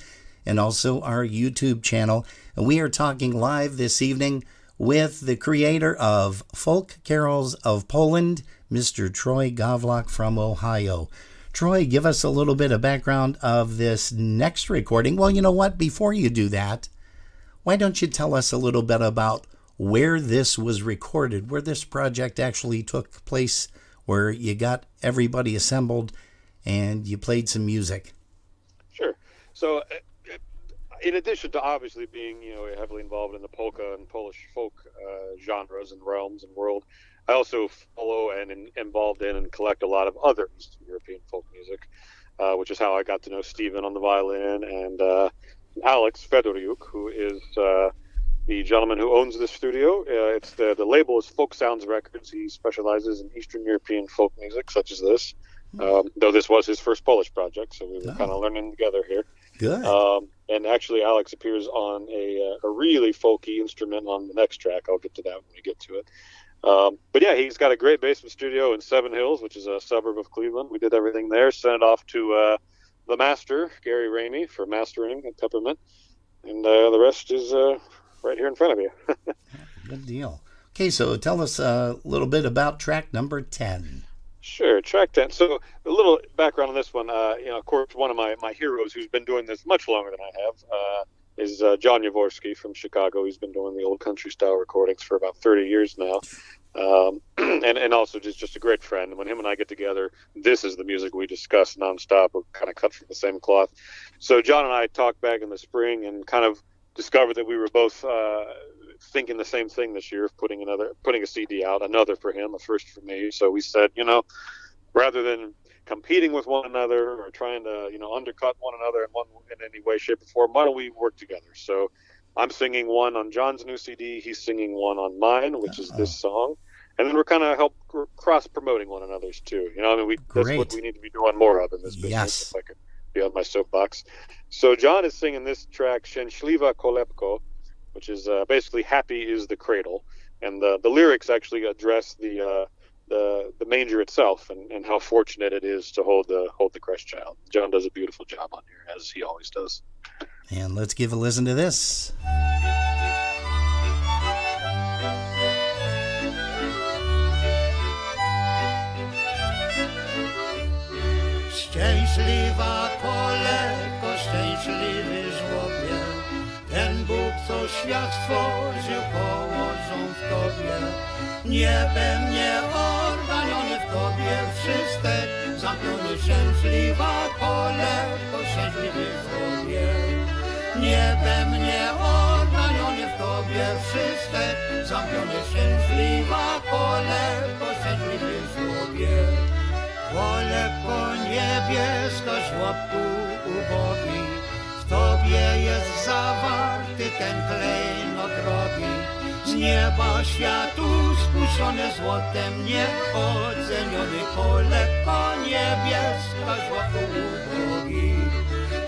Speaker 1: and also our YouTube channel. And we are talking live this evening with the creator of Folk Carols of Poland, Mr. Troy Gawlak from Ohio. Troy, give us a little bit of background of this next recording. Well, you know what? Before you do that, why don't you tell us a little bit about where this was recorded, where this project actually took place, where you got everybody assembled and you played some music.
Speaker 7: Sure. So in addition to obviously being, heavily involved in the polka and Polish folk genres and realms and world, I also follow and involved in and collect a lot of other Eastern European folk music, which is how I got to know Stephen on the violin and Alex Fedoriuk, who is the gentleman who owns the studio. It's the label is Folk Sounds Records. He specializes in Eastern European folk music, such as this. Though this was his first Polish project, so we were kind of learning together here.
Speaker 1: Good.
Speaker 7: And actually, Alex appears on a really folky instrument on the next track. I'll get to that when we get to it. But yeah, he's got a great basement studio in Seven Hills, which is a suburb of Cleveland. We did everything there, sent it off to the master, Gary Rainey, for mastering at Peppermint. And the rest is right here in front of you.
Speaker 1: Good deal. Okay, so tell us a little bit about track number 10.
Speaker 7: Sure, track 10. So a little background on this one. Of course, one of my heroes who's been doing this much longer than I have is John Jaworski from Chicago. He's been doing the old country style recordings for about 30 years now. And also just a great friend. When him and I get together, this is the music we discuss nonstop. We're kind of cut from the same cloth. So John and I talked back in the spring and kind of discovered that we were both thinking the same thing this year of putting a CD out, another for him, a first for me. So we said, rather than competing with one another or trying to, undercut one another in any way, shape, or form, why don't we work together? So I'm singing one on John's new CD. He's singing one on mine, which is this song. And then we're kind of cross-promoting one another's too. That's what we need to be doing more of in this business.
Speaker 1: Yes.
Speaker 7: If I could be on my soapbox. So John is singing this track, Szczęśliwa Kolebko, which is basically "Happy is the Cradle," and the lyrics actually address the manger itself and how fortunate it is to hold the Christ child. John does a beautiful job on here, as he always does.
Speaker 1: And let's give a listen to this.
Speaker 2: Szczęśliwa kolego, szczęśliwy żłobie, ten Bóg, co świat stworzył, położą w tobie. Niebem nieorganiony w tobie wszystek, zamkniony szczęśliwa kolego, szczęśliwy żłobie. Niebem nieorganiony w tobie wszystek, zamkniony szczęśliwa kolego, szczęśliwy żłobie. Kolebko niebieska, żłobku ubogi, w tobie jest zawarty ten klejnot drogi. Z nieba światu spuszczony złotem, nieoceniony kolebko niebieska, żłobku ubogi.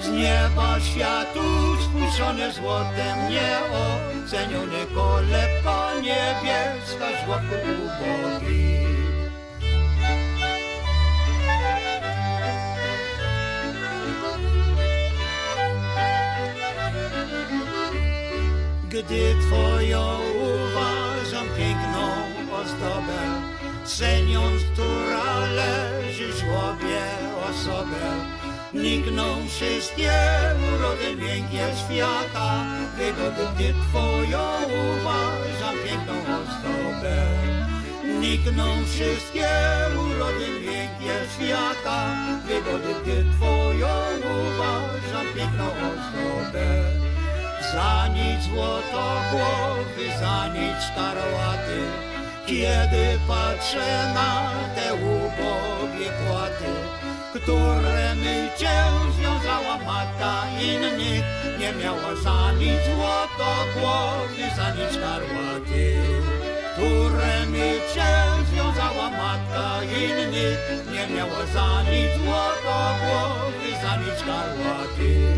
Speaker 2: Z nieba światu spuszczony złotem, nieoceniony kolebko niebieska, żłobku ubogi. Gdy twoją uważam piękną ozdobę, ceniąc, która leży w żłobie osobę, nikną wszystkie urody miękkie świata, wygody, gdy twoją uważam piękną ozdobę. Nikną wszystkie urody miękkie świata, wygody, gdy twoją uważam piękną ozdobę. Za nic złotogłowy, za nic szkarłaty, kiedy patrzę na te ubogie płaty, które my cię związała matka innych, nie miała za nic złotogłowy, za nic szkarłaty, które my cię związała matka innych, nie miała za nic złotogłowy, za nic szkarłaty.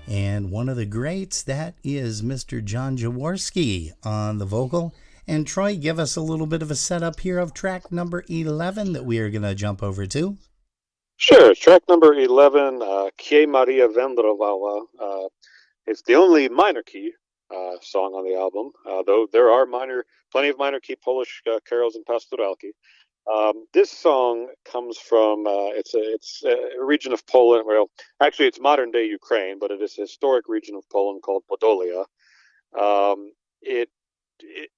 Speaker 1: And one of the greats, that is Mr. John Jaworski on the vocal. And Troy, give us a little bit of a setup here of track number 11 that we are going to jump over to.
Speaker 7: Sure. Track number 11, Kie Maria Wędrowała. It's the only minor key song on the album, though there are plenty of minor key Polish carols and pastoralki. This song comes from it's a region of Poland. Well, actually, it's modern day Ukraine, but it is a historic region of Poland called Podolia. It, it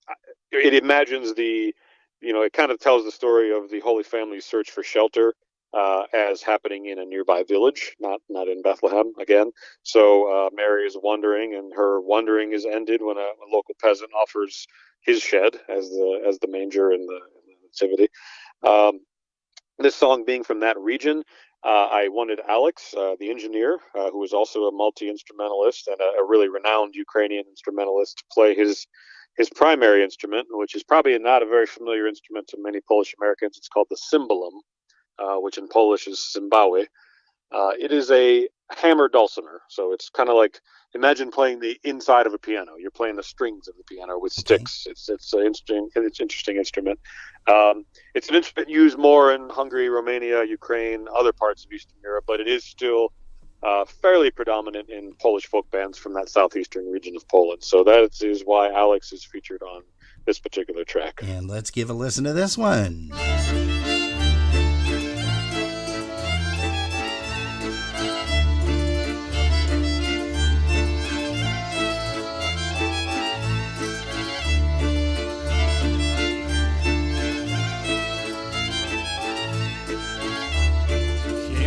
Speaker 7: it imagines it kind of tells the story of the Holy Family's search for shelter as happening in a nearby village, not in Bethlehem again. So Mary is wandering, and her wandering is ended when a local peasant offers his shed as the manger in the nativity. Um, this song being from that region, I wanted Alex, the engineer, who is also a multi-instrumentalist and a really renowned Ukrainian instrumentalist, to play his primary instrument, which is probably not a very familiar instrument to many Polish Americans. It's called the cymbalum, which in Polish is cymbałę. It is a hammer dulcimer, so it's kind of like, imagine playing the inside of a piano. You're playing the strings of the piano with sticks. It's an interesting instrument. It's an instrument used more in Hungary, Romania, Ukraine, other parts of Eastern Europe, but it is still fairly predominant in Polish folk bands from that southeastern region of Poland. So that is why Alex is featured on this particular track.
Speaker 1: And let's give a listen to this one.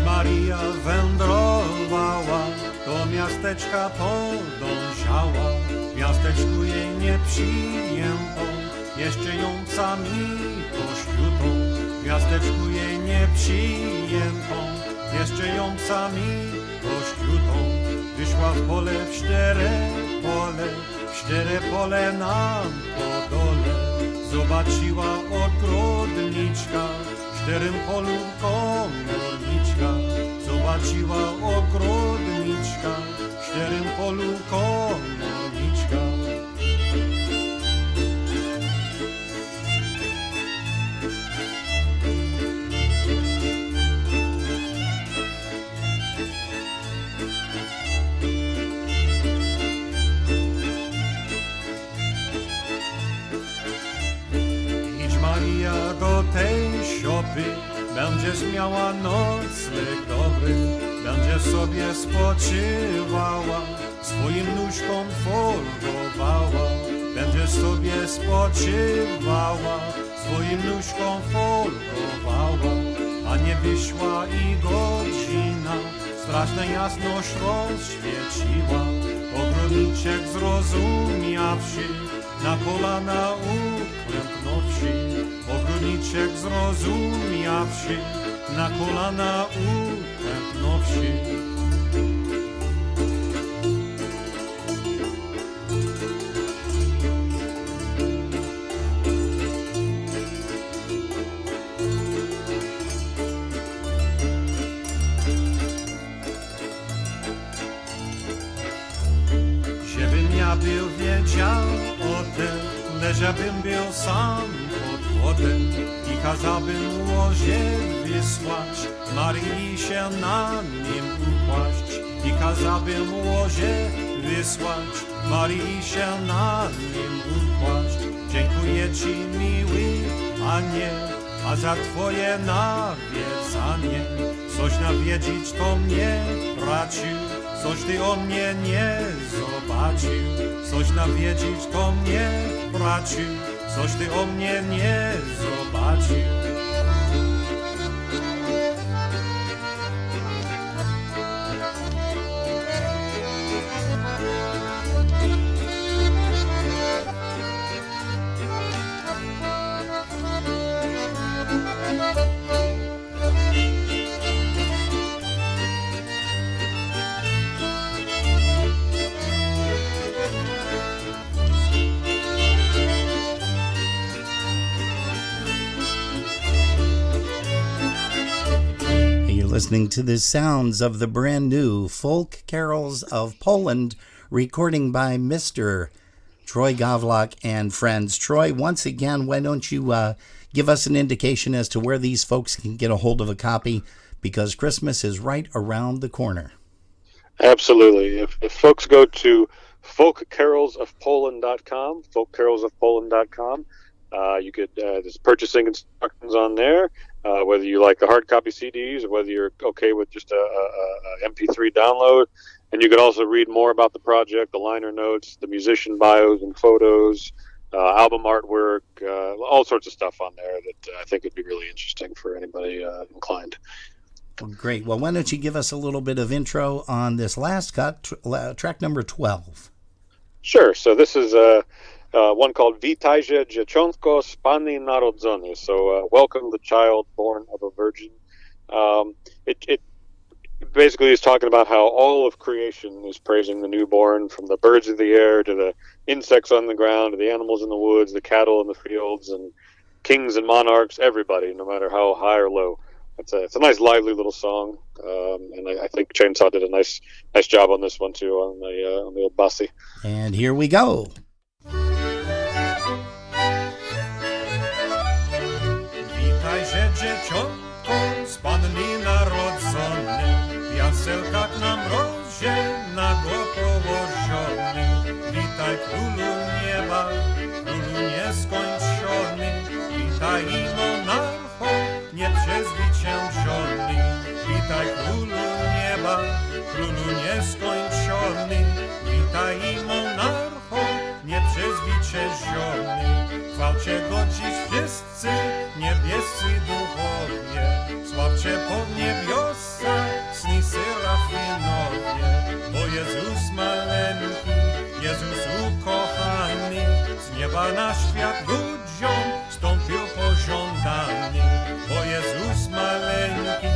Speaker 8: Maria wędrowała, do miasteczka podążała. W miasteczku jej nie przyjęto, jeszcze ją sami poświutą. W miasteczku jej nie przyjęto, jeszcze ją sami poświutą. Wyszła w pole, w szczere pole na podole. Zobaczyła ogrodniczka, w szczerym polu komorniczka. Zobaczyła ogrodniczka, w szczerym polu komorniczka. Idź Maria do tej siopy, będziesz miała nocleg dobry, będziesz sobie spoczywała, swoim nóżkom folgowała. Będziesz sobie spoczywała, swoim nóżkom folgowała. A nie wyszła i godzina, straszna jasność rozświeciła. Ogrodniczek zrozumiawszy, na kolana uklęknąwszy. Ogrodniczek zrozumiawszy, na kolana uklęknąwszy. Żebym ja był wiedział o tym, leżałbym był sam pod wodę i kazałbym łozie wysłać, Maryi się na nim ukłaść. I kazałbym łozie wysłać, Maryi się na nim ukłaść. Dziękuję ci, miły Panie, a za twoje nawiedzanie. Coś nawiedzić to mnie raczył, coś ty o mnie nie zobaczył. Coś nawiedzić to mnie raczył, coś ty o mnie nie zobaczył.
Speaker 1: Listening to the sounds of the brand new Folk Carols of Poland, recording by Mr. Troy Gawlak and friends. Troy, once again, why don't you give us an indication as to where these folks can get a hold of a copy, because Christmas is right around the corner.
Speaker 7: Absolutely. If folks go to folkcarolsofpoland.com, folkcarolsofpoland.com, You could there's purchasing instructions on there, whether you like the hard copy CDs or whether you're okay with just a MP3 download. And you could also read more about the project, the liner notes, the musician bios and photos, album artwork, all sorts of stuff on there that I think would be really interesting for anybody inclined.
Speaker 1: Great. Well, why don't you give us a little bit of intro on this last cut, track number 12? Sure.
Speaker 7: So this is one called Witajże Dzieciątko z Pani Narodzone. So welcome the child born of a virgin. It basically is talking about how all of creation is praising the newborn, from the birds of the air to the insects on the ground to the animals in the woods, the cattle in the fields, and kings and monarchs, everybody, no matter how high or low. It's a nice, lively little song, and I think Chainsaw did a nice job on this one too, on the old bassi.
Speaker 1: And here we go.
Speaker 8: Witajże dzieciątko z Panny narodzone, w jaselkach na mrozie nago położony. Witaj królu nieba, królu nieskończony, witaj i monarcho, nieprzezwyciężony. Witaj królu nieba, królu nieskończony, witaj i monarcho, nieprzezwyciężony. Chwalcie go dziś wszyscy niebiescy duchowie, sławcie po niebiosach sny serafinowie. Bo Jezus maleńki, Jezus ukochany, z nieba na świat ludziom wstąpił pożądany. Bo Jezus maleńki,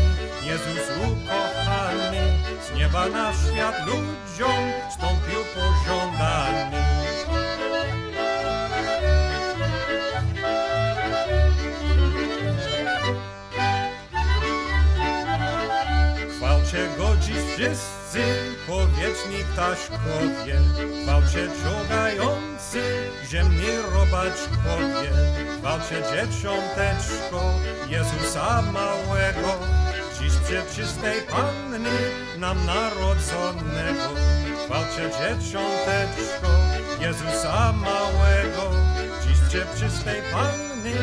Speaker 8: Jezus ukochany, z nieba na świat ludziom wstąpił pożądany. Chwalcie go dziś wszyscy powieczni ptaszkowie, chwalcie czołgający ziemni robaczkowie, chwalcie dzieciąteczko Jezusa małego, dziś przeczystej Panny nam narodzonego. Chwalcie dzieciąteczko Jezusa małego, dziś przeczystej Panny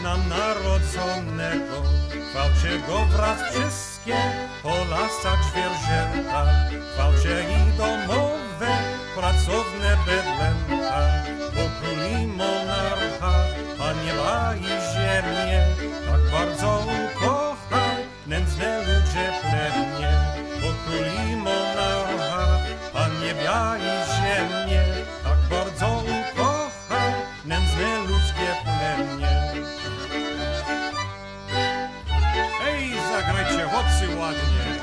Speaker 8: nam narodzonego. Chwalcie go wraz wszystkie po lasach świerżęta, chwalcie i domowe, pracowne bydlęta, bo król i monarcha, Pan nieba i ziemię, tak bardzo ukochał nędzne ludzie plemię. Bo król i monarcha, Pan nieba i ziemię, tak bardzo ukochał nędzne ludzkie plemię. Ej, zagrajcie chłopcy ładnie.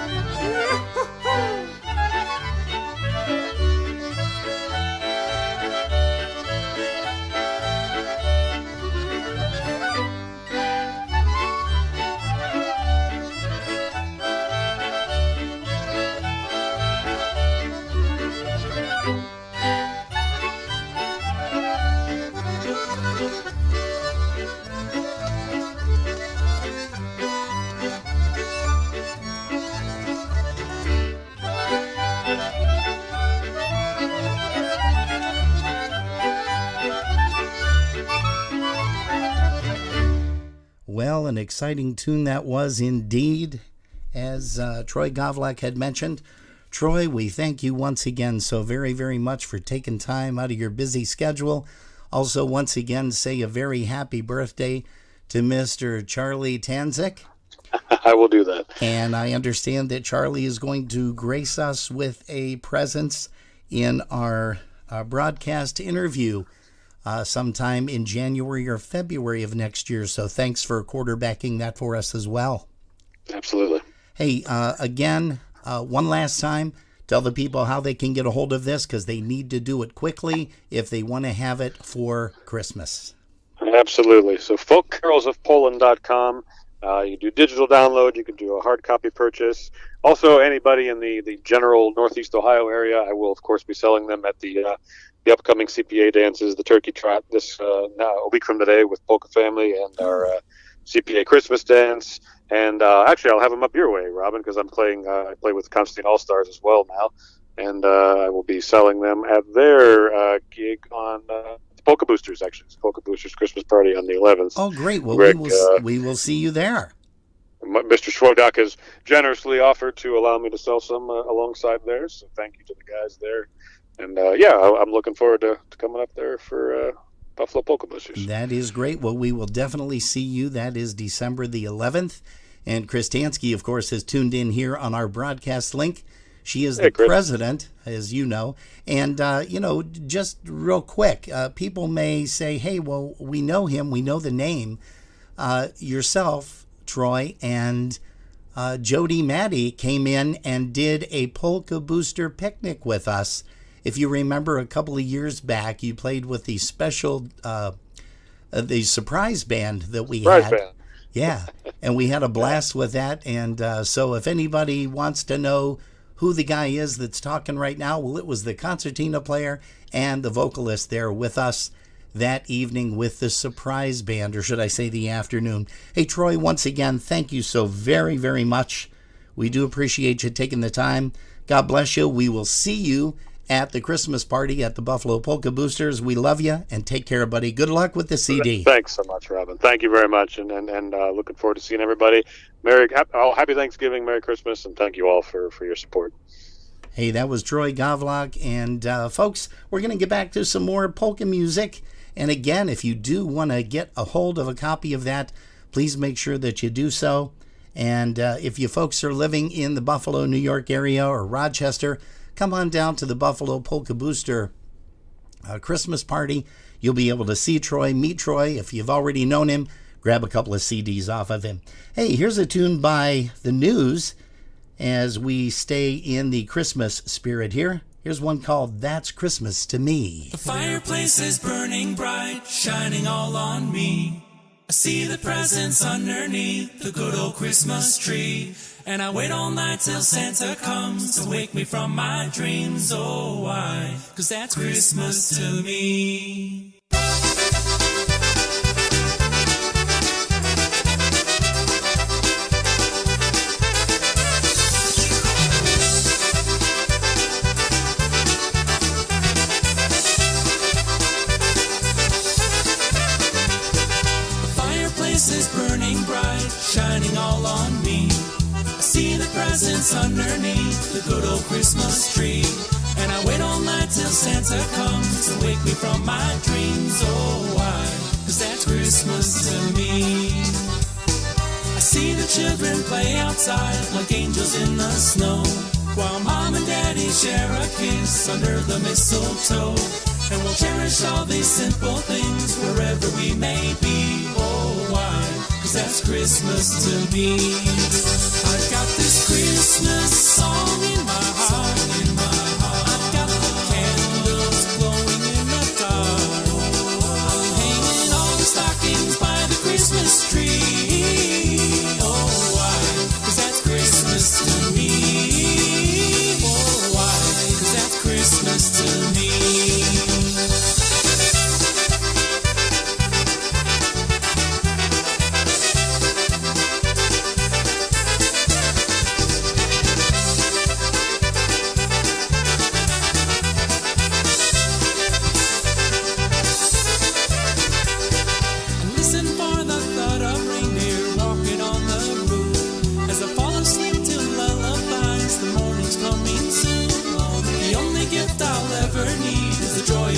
Speaker 1: Well, an exciting tune that was indeed, as Troy Gawlak had mentioned. Troy, we thank you once again so very, very much for taking time out of your busy schedule. Also, once again, say a very happy birthday to Mr. Charlie Tanzik.
Speaker 7: I will do that.
Speaker 1: And I understand that Charlie is going to grace us with a presence in our broadcast interview sometime in January or February of next year. So thanks for quarterbacking that for us as well.
Speaker 7: Absolutely.
Speaker 1: Hey, again, one last time, tell the people how they can get a hold of this, because they need to do it quickly if they want to have it for Christmas.
Speaker 7: Absolutely. So folkcarolsofpoland.com. You do digital download. You can do a hard copy purchase. Also, anybody in the general Northeast Ohio area, I will, of course, be selling them at the upcoming CPA dances, the Turkey Trot, this now a week from today with Polka Family, and our CPA Christmas dance. And actually, I'll have them up your way, Robin, because I'm playing. I play with Constantine All Stars as well now, and I will be selling them at their gig on Polka Boosters, actually. It's Polka Boosters Christmas party on the 11th.
Speaker 1: Oh, great. Well,
Speaker 7: Greg,
Speaker 1: we will see you there.
Speaker 7: Mr. Schwodak has generously offered to allow me to sell some alongside there, so thank you to the guys there. And I'm looking forward to coming up there for Buffalo Polka Boosters.
Speaker 1: That is great. Well, we will definitely see you. That is December the 11th. And Chris Tansky, of course, has tuned in here on our broadcast link. She is the president, as you know. And, just real quick, people may say, hey, well, we know him. We know the name. Yourself, Troy, and Jody Maddie came in and did a Polka Booster picnic with us. If you remember a couple of years back, you played with the special, the surprise band that we had.
Speaker 7: Band.
Speaker 1: Yeah, and we had a blast with that. And so if anybody wants to know who the guy is that's talking right now, well, it was the concertina player and the vocalist there with us that evening with the surprise band, or should I say the afternoon. Hey, Troy, once again, thank you so very, very much. We do appreciate you taking the time. God bless you. We will see you at the Christmas party at the Buffalo Polka Boosters. We love you, and take care, buddy. Good luck with the CD.
Speaker 7: Thanks so much, Robin. Thank you very much, and looking forward to seeing everybody. Happy Thanksgiving, Merry Christmas, and thank you all for your support.
Speaker 1: Hey, that was Troy Gawlak, and folks, we're going to get back to some more polka music. And again, if you do want to get a hold of a copy of that, please make sure that you do so. And if you folks are living in the Buffalo, New York area or Rochester, come on down to the Buffalo Polka Booster Christmas party. You'll be able to see Troy, meet Troy. If you've already known him, grab a couple of CDs off of him. Hey, here's a tune by The News as we stay in the Christmas spirit here. Here's one called That's Christmas to Me.
Speaker 9: The fireplace is burning bright, shining all on me. I see the presents underneath the good old Christmas tree. And I wait all night till Santa comes to wake me from my dreams. Oh, why? 'Cause that's Christmas to me. Is burning bright, shining all on me. I see the presents underneath the good old Christmas tree. And I wait all night till Santa comes to wake me from my dreams. Oh, why? 'Cause that's Christmas to me. I see the children play outside like angels in the snow, while Mom and Daddy share a kiss under the mistletoe. And we'll cherish all these simple things wherever we may be. Oh, why? 'Cause that's Christmas to me. I've got this Christmas song in my heart. I've got the candles glowing in the dark. I'm hanging all the stockings by the Christmas tree. Oh, why? 'Cause that's Christmas to me. Oh, why? 'Cause that's Christmas to me.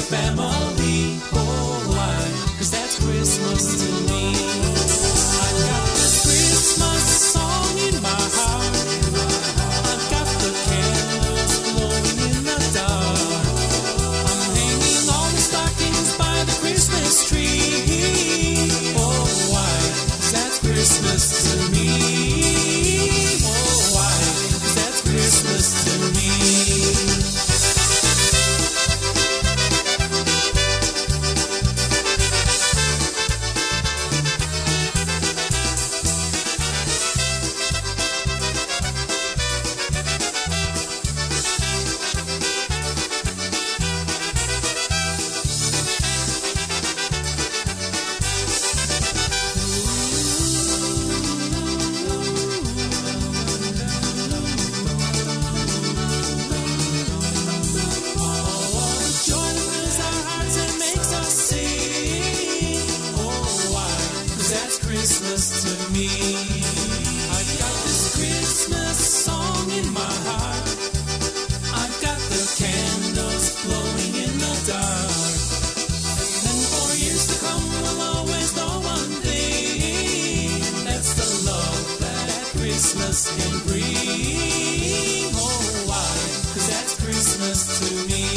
Speaker 9: Family, oh why? 'Cause that's Christmas to me. I've got this Christmas song in my heart. I've got the candles glowing in the dark. I'm hanging all the stockings by the Christmas tree. Oh why? 'Cause that's Christmas to me. Oh why? 'Cause that's Christmas to me. Christmas to me. I've got this Christmas song in my heart. I've got the candles glowing in the dark. And for years to come we'll always know one thing. That's the love that Christmas can bring. Oh, why? 'Cause that's Christmas to me.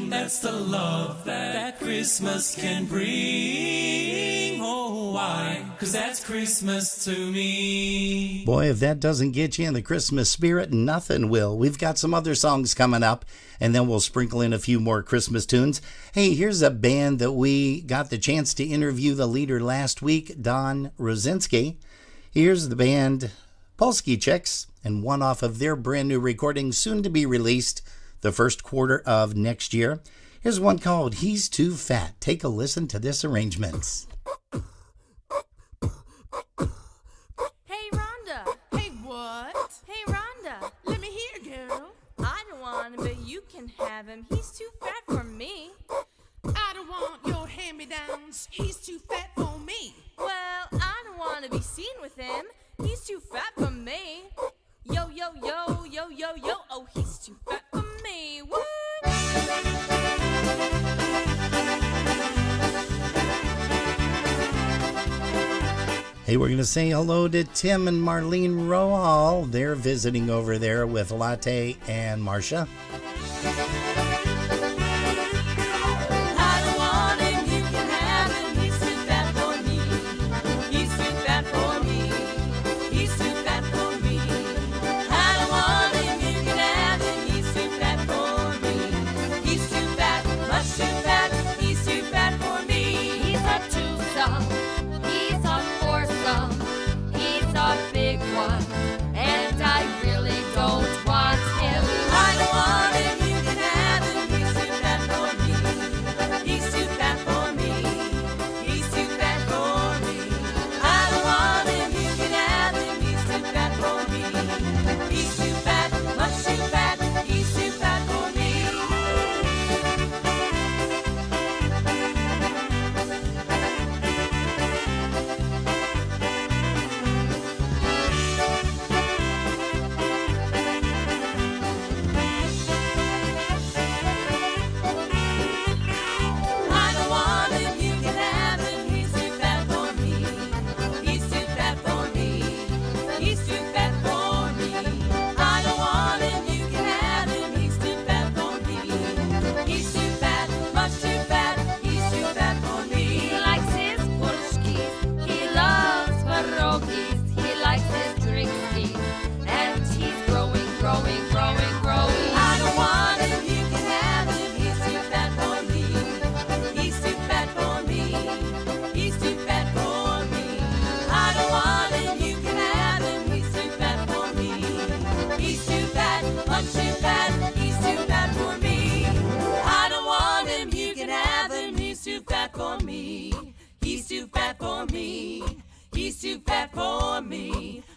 Speaker 9: That's the love that Christmas can bring. Oh, why? 'Cause that's Christmas to me.
Speaker 1: Boy, if that doesn't get you in the Christmas spirit, nothing will. We've got some other songs coming up, and then we'll sprinkle in a few more Christmas tunes. Hey, here's a band that we got the chance to interview the leader last week, Don Rosinski. Here's the band Polski Chicks, and one off of their brand new recording, soon to be released the first quarter of next year. Here's one called He's Too Fat. Take a listen to this arrangement.
Speaker 10: Hey, Rhonda.
Speaker 11: Hey, what?
Speaker 10: Hey, Rhonda.
Speaker 11: Let me hear, girl.
Speaker 10: I don't want him, but you can have him. He's too fat for me.
Speaker 11: I don't want your hand-me-downs. He's too fat for me.
Speaker 10: Well, I don't want to be seen with him. He's too fat for me. Yo, yo, yo, yo, yo, yo. Oh, he's too fat for me. What?
Speaker 1: Hey, we're going to say hello to Tim and Marlene Rohal. They're visiting over there with Latte and Marcia.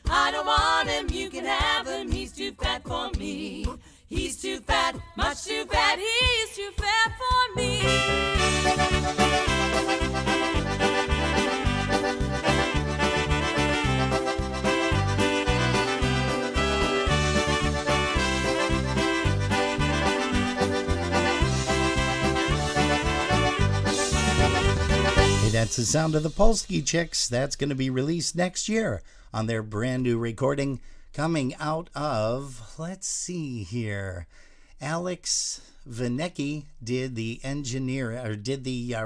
Speaker 9: I don't want him, you can have him. He's too fat for me. He's too fat, much too fat. He's too fat for me.
Speaker 1: Hey, that's the sound of the Polski Chicks. That's going to be released next year on their brand new recording coming out of, let's see here, Alex Vinecki did the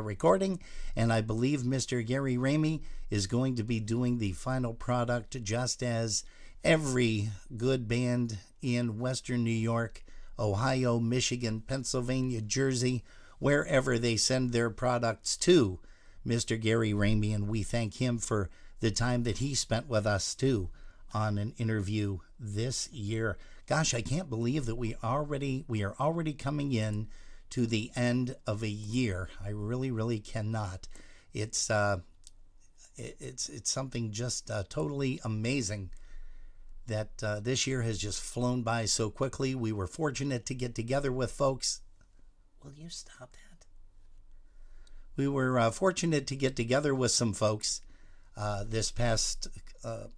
Speaker 1: recording, and I believe Mr. Gary Ramey is going to be doing the final product, just as every good band in Western New York, Ohio, Michigan, Pennsylvania, Jersey, wherever they send their products to Mr. Gary Ramey, and we thank him for the time that he spent with us too on an interview this year. Gosh, I can't believe that we are already coming in to the end of a year. I really, really cannot. It's something just totally amazing that this year has just flown by so quickly. We were fortunate to get together with folks. Will you stop that? We were fortunate to get together with some folks this past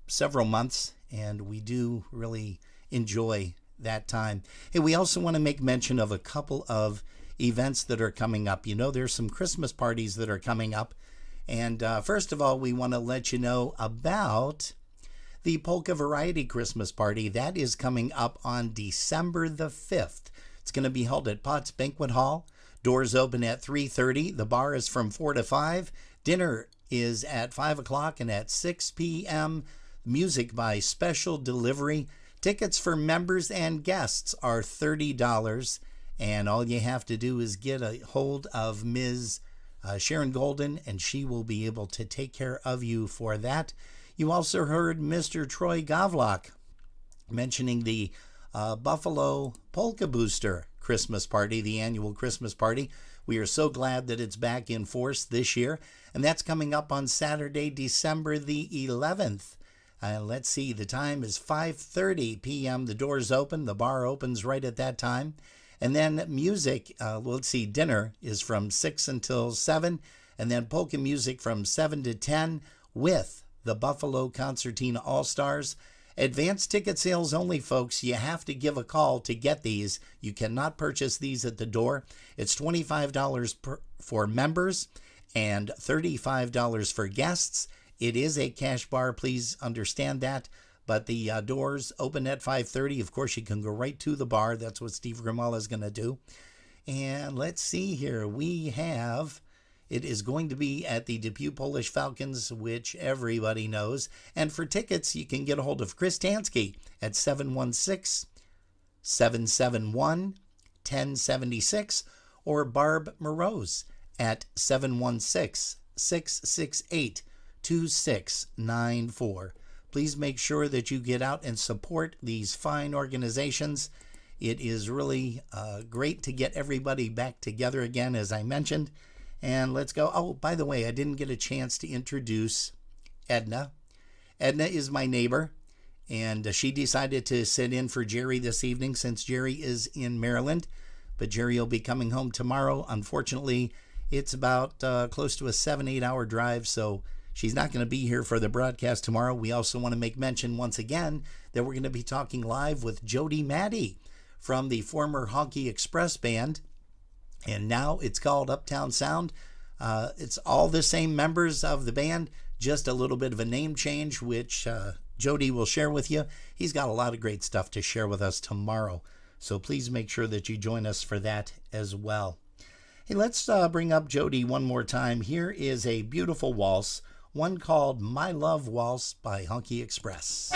Speaker 1: several months, and we do really enjoy that time. Hey, we also want to make mention of a couple of events that are coming up. You know, there's some Christmas parties that are coming up. And first of all, we want to let you know about the Polka Variety Christmas Party. That is coming up on December the 5th. It's going to be held at Potts Banquet Hall. Doors open at 3:30. The bar is from 4 to 5. Dinner is at 5 o'clock and at 6 p.m. Music by special delivery. Tickets for members and guests are $30. And all you have to do is get a hold of Ms. Sharon Golden, and she will be able to take care of you for that. You also heard Mr. Troy Gawlak mentioning the Buffalo Polka Booster Christmas Party, the annual Christmas party. We are so glad that it's back in force this year, and that's coming up on Saturday, December the 11th. Let's see, the time is 5:30 p.m. The doors open. The bar opens right at that time. And then music, dinner is from 6 until 7, and then polka music from 7 to 10 with the Buffalo Concertina All-Stars. Advanced ticket sales only, folks. You have to give a call to get these. You cannot purchase these at the door. It's $25 for members and $35 for guests. It is a cash bar. Please understand that. But the doors open at 5:30. Of course, you can go right to the bar. That's what Steve Grimala is going to do. And let's see here. It is going to be at the Depew Polish Falcons, which everybody knows. And for tickets, you can get a hold of Chris Tansky at 716-771-1076 or Barb Morose at 716-668-2694. Please make sure that you get out and support these fine organizations. It is really great to get everybody back together again, as I mentioned. And let's go. Oh, by the way, I didn't get a chance to introduce Edna. Edna is my neighbor, and she decided to sit in for Jerry this evening since Jerry is in Maryland. But Jerry will be coming home tomorrow. Unfortunately, it's about close to a 7-8 hour drive, so she's not going to be here for the broadcast tomorrow. We also want to make mention once again that we're going to be talking live with Jody Maddie from the former Honky Express Band, and now it's called Uptown Sound. It's all the same members of the band, just a little bit of a name change, which Jody will share with you. He's got a lot of great stuff to share with us tomorrow, so please make sure that you join us for that as well. Hey, let's bring up Jody one more time. Here is a beautiful waltz, one called My Love Waltz by Honky Express.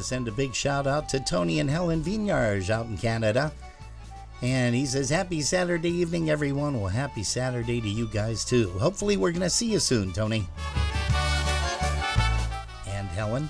Speaker 1: send a big shout out to Tony and Helen Vignarge out in Canada. And he says, happy Saturday evening, everyone. Well, happy Saturday to you guys, too. Hopefully, we're going to see you soon, Tony. And Helen.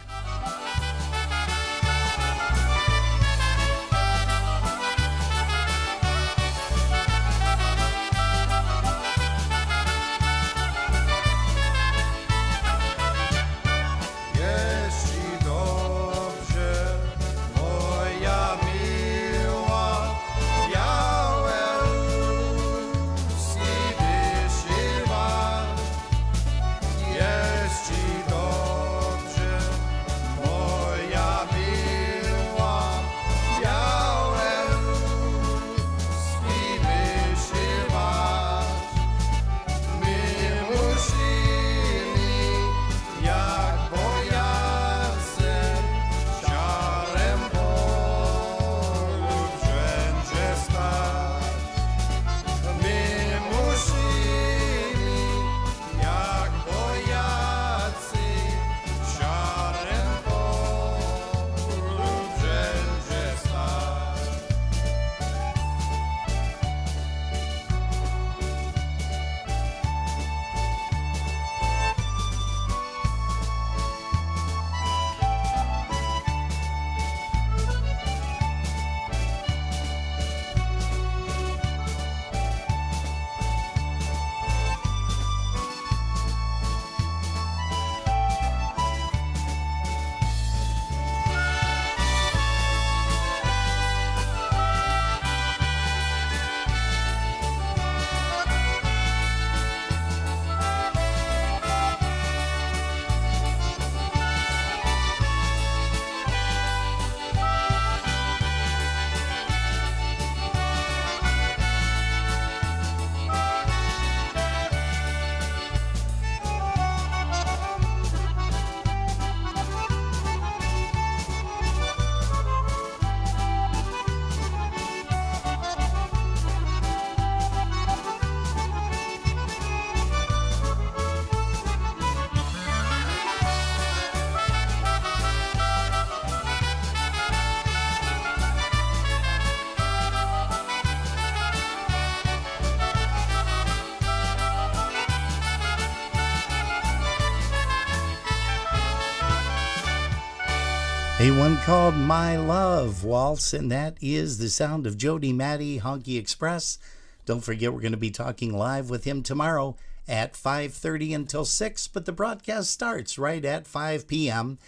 Speaker 1: A one called My Love Waltz, and that is the sound of Jody Matty, Honky Express. Don't forget, we're going to be talking live with him tomorrow at 5:30 until 6, but the broadcast starts right at 5 p.m.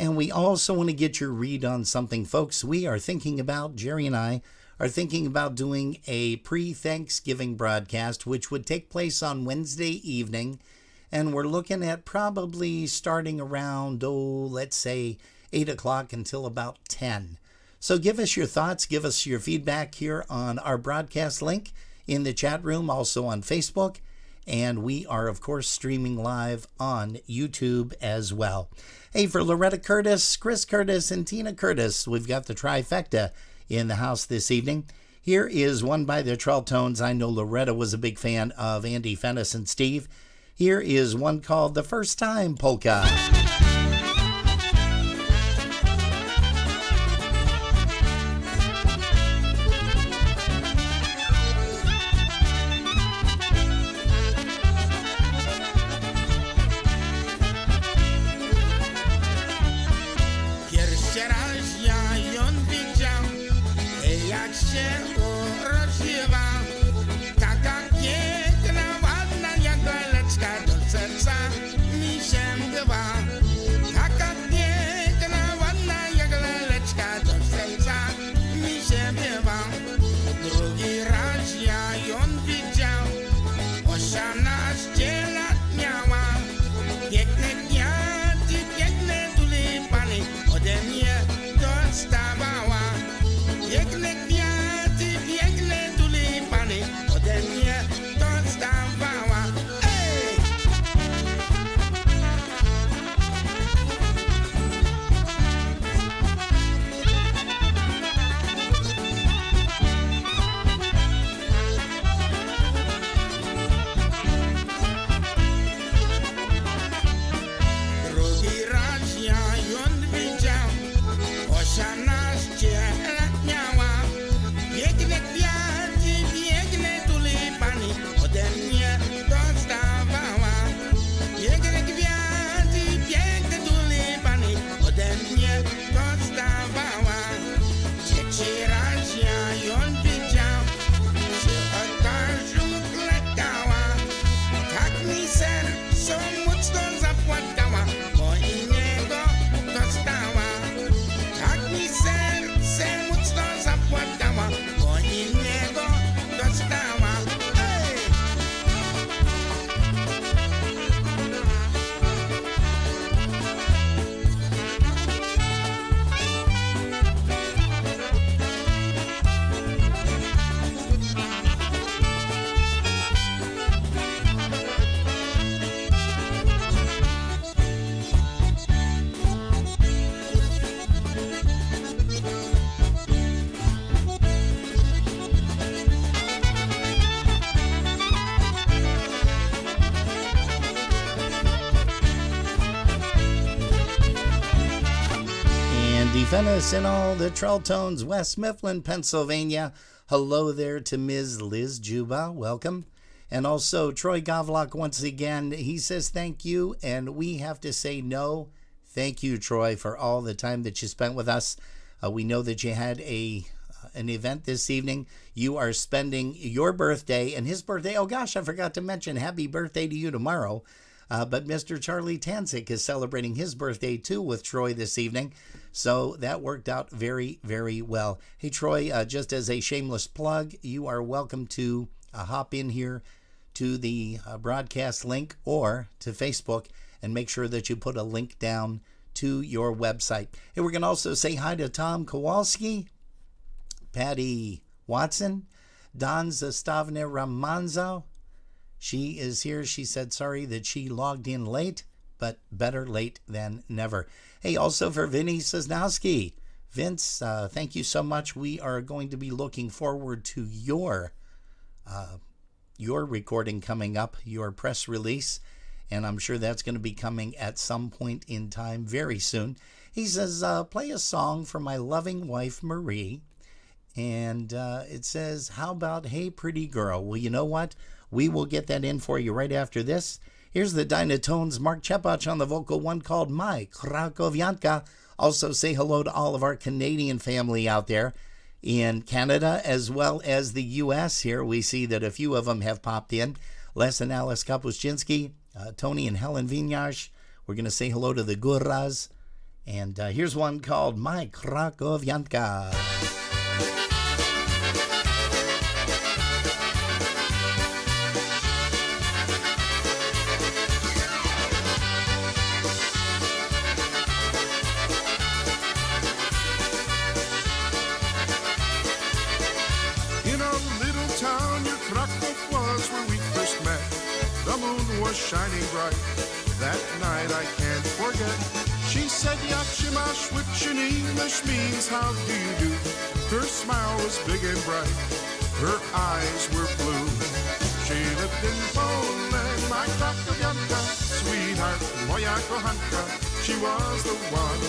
Speaker 1: And we also want to get your read on something, folks. We are thinking about, Jerry and I are thinking about doing a pre-Thanksgiving broadcast, which would take place on Wednesday evening. And we're looking at probably starting around, let's say 8 o'clock until about 10. So give us your thoughts, give us your feedback here on our broadcast link in the chat room, also on Facebook. And we are, of course, streaming live on YouTube as well. Hey, for Loretta Curtis, Chris Curtis, and Tina Curtis, we've got the trifecta in the house this evening. Here is one by the Trelltones. I know Loretta was a big fan of Andy Fennis and Steve. Here is one called The First Time Polka.
Speaker 12: Mi się chyba touchdown. Hey!
Speaker 1: And defend us in all the Trolltones, West Mifflin, Pennsylvania. Hello there to Ms. Liz Juba. Welcome. And also Troy Gawlak once again. He says thank you, and we have to say no. Thank you, Troy, for all the time that you spent with us. We know that you had an event this evening. You are spending your birthday and his birthday. Oh, gosh, I forgot to mention happy birthday to you tomorrow. But Mr. Charlie Tanzik is celebrating his birthday, too, with Troy this evening. So that worked out very, very well. Hey, Troy, just as a shameless plug, you are welcome to hop in here to the broadcast link or to Facebook and make sure that you put a link down to your website. Hey, we're going to also say hi to Tom Kowalski, Patty Watson, Don Zastavne Ramanzo. She is here. She said sorry that she logged in late, but better late than never. Hey, also for Vinny Sosnowski. Vince, thank you so much. We are going to be looking forward to your recording coming up, your press release, and I'm sure that's going to be coming at some point in time very soon. He says, play a song for my loving wife, Marie. And it says, how about Hey Pretty Girl? Well, you know what? We will get that in for you right after this. Here's the Dynatones, Mark Chepach on the vocal, one called My Krakowianka. Also say hello to all of our Canadian family out there in Canada as well as the U.S. here. We see that a few of them have popped in. Les and Alice Kapuscinski, Tony and Helen Vignash. We're going to say hello to the Gurras. And here's one called My Krakowianka.
Speaker 2: Shining bright. That night I can't forget. She said, Yakshimash, which in English means how do you do? Her smile was big and bright. Her eyes were blue. She lived in Poland, my Krakowianka, sweetheart, moja kochanka. She was the one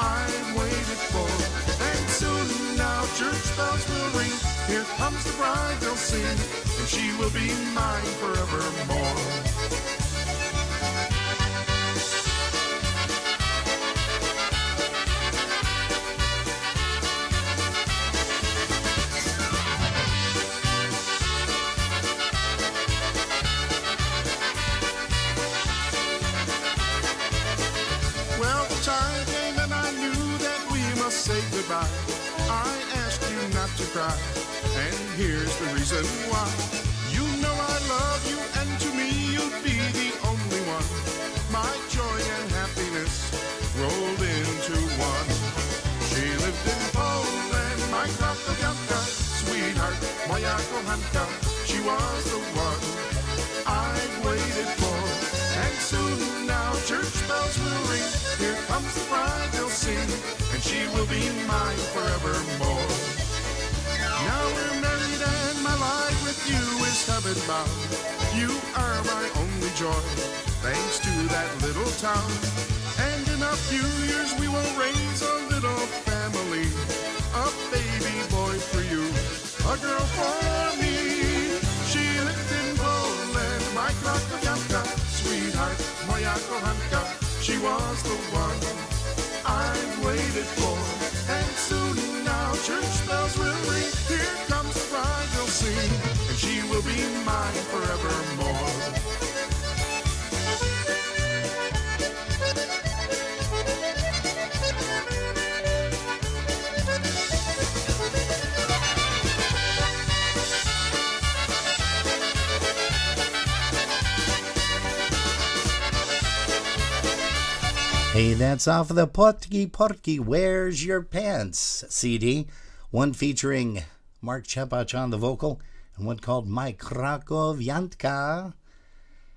Speaker 2: I waited for. And soon now church bells will ring. Here comes the bride, they'll sing, and she will be mine forevermore. Well, the time came and I knew that we must say goodbye. I asked you not to cry, and here's the reason why. You know I love you, and to me you'd be the only one. My joy and happiness rolled into one. She lived in Poland, my Krakowianka, sweetheart, moja kochanka. She was the one I waited for. And soon now church bells will ring. Here comes the bride, they'll sing, and she will be mine forevermore. Now we're married and my life with you is heaven bound. You are my only joy, thanks to that little town. And in a few years we will raise a little family, a baby boy for you, a girl for me. She lived in Poland, my Krakowianka, sweetheart, moja kochanka. She was the one I waited for. And soon now church bells will ring. Here comes the bride, they'll sing, and she will be mine forevermore.
Speaker 1: Hey, that's off of the Porky Where's Your Pants CD. One featuring Mark Chepach on the vocal and one called My Krakowiantka.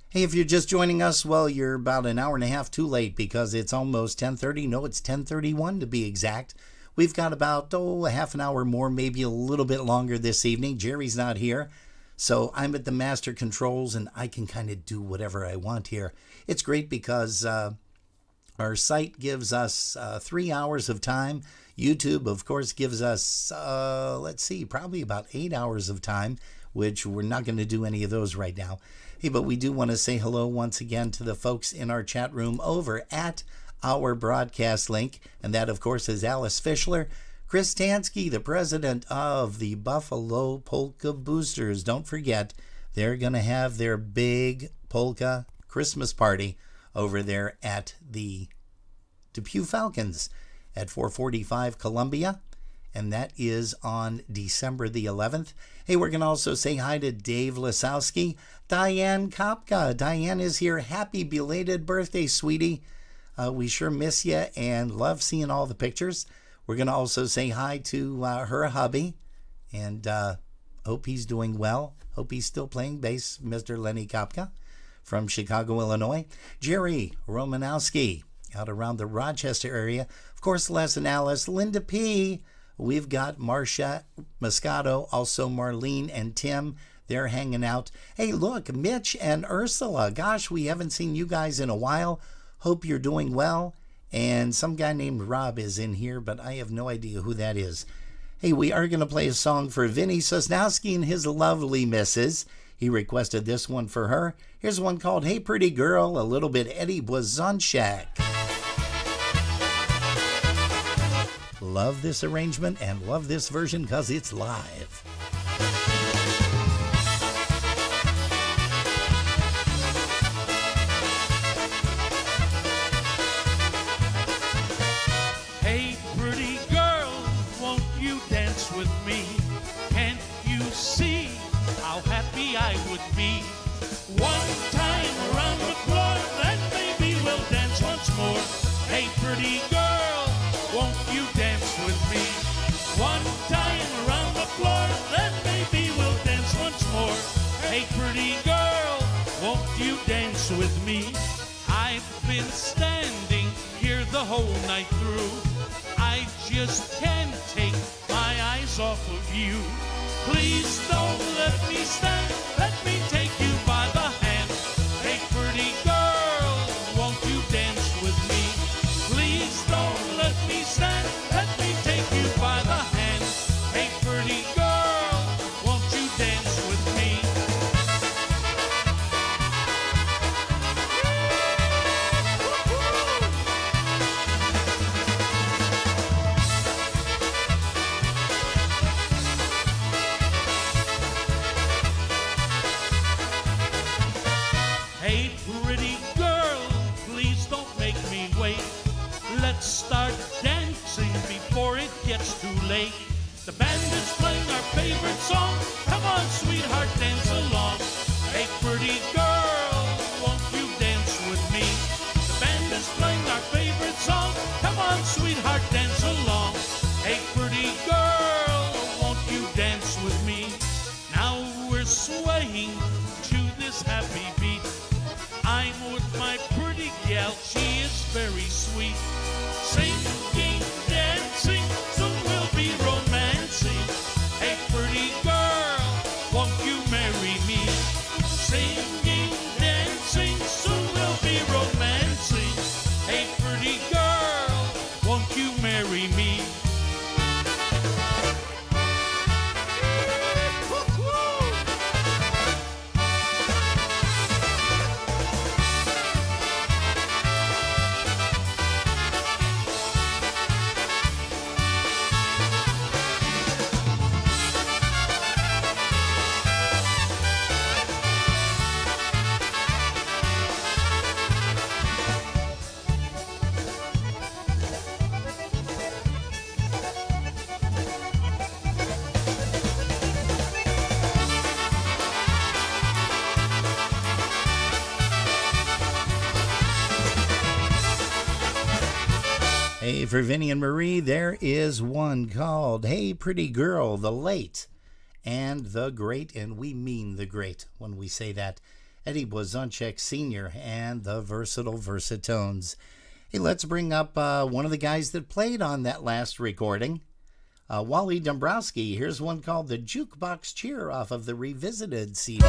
Speaker 1: Hey, if you're just joining us, well, you're about an hour and a half too late because it's almost 10:30. No, it's 10:31 to be exact. We've got about, a half an hour more, maybe a little bit longer this evening. Jerry's not here, so I'm at the master controls and I can kind of do whatever I want here. It's great because our site gives us 3 hours of time. YouTube, of course, gives us, probably about 8 hours of time, which we're not going to do any of those right now. Hey, but we do want to say hello once again to the folks in our chat room over at our broadcast link. And that, of course, is Alice Fischler, Chris Tansky, the president of the Buffalo Polka Boosters. Don't forget, they're going to have their big polka Christmas party over there at the Depew Falcons at 445 Columbia, and that is on December the 11th. Hey, we're going to also say hi to Dave Lasowski, Diane Kopka. Diane is here. Happy belated birthday, sweetie. We sure miss you and love seeing all the pictures. We're going to also say hi to her hubby, and hope he's doing well. Hope he's still playing bass, Mr. Lenny Kopka from Chicago, Illinois. Jerry Romanowski out around the Rochester area. Of course, Les and Alice, Linda P. We've got Marcia Moscato, also Marlene and Tim. They're hanging out. Hey, look, Mitch and Ursula. Gosh, we haven't seen you guys in a while. Hope you're doing well. And some guy named Rob is in here, but I have no idea who that is. Hey, we are going to play a song for Vinny Sosnowski and his lovely missus. He requested this one for her. Here's one called Hey Pretty Girl, a little bit Eddie Blazonczak. Love this arrangement and love this version because it's live.
Speaker 6: Hey, pretty girl, won't you dance with me? Can't you see how happy I would be? One time around the floor, then maybe we'll dance once more. Hey, pretty girl, won't you dance with me? One time around the floor, then maybe we'll dance once more. Hey, pretty girl, won't you dance with me? I've been standing here the whole night through. I just can't take my eyes off of you. Please don't let me stand, let me take you by the hand. Hey, pretty girl, won't you dance with me? Please don't let me stand, let me take you by the hand. Hey, pretty girl, won't you dance with me?
Speaker 1: Hey, for Vinny and Marie, there is one called Hey Pretty Girl, the late and the great, and we mean the great when we say that, Eddie Blazonczyk Sr. and the Versatile Versatones. Hey, let's bring up one of the guys that played on that last recording, Wally Dombrowski. Here's one called The Jukebox Cheer off of the Revisited CD.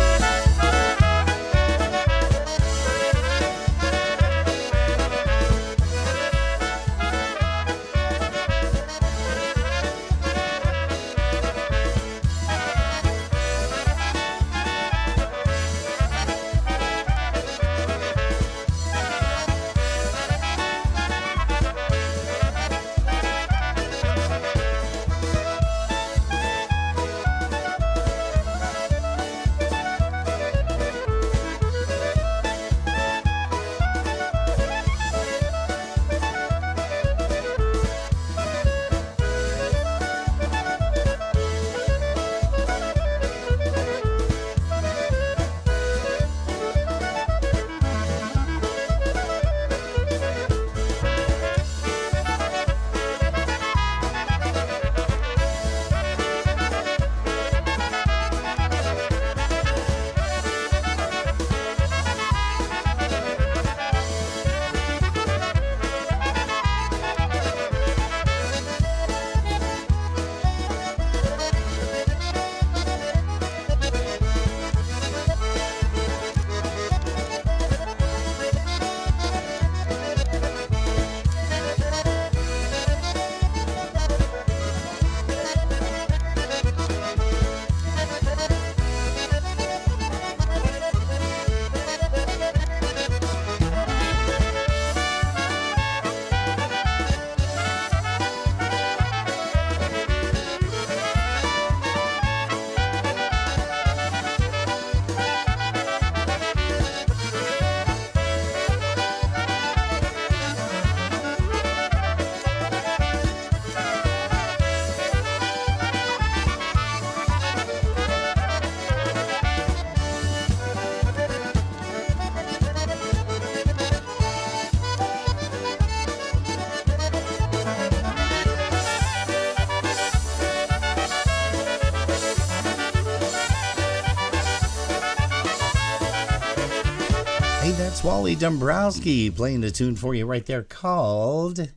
Speaker 1: Hey, that's Wally Dombrowski playing a tune for you right there called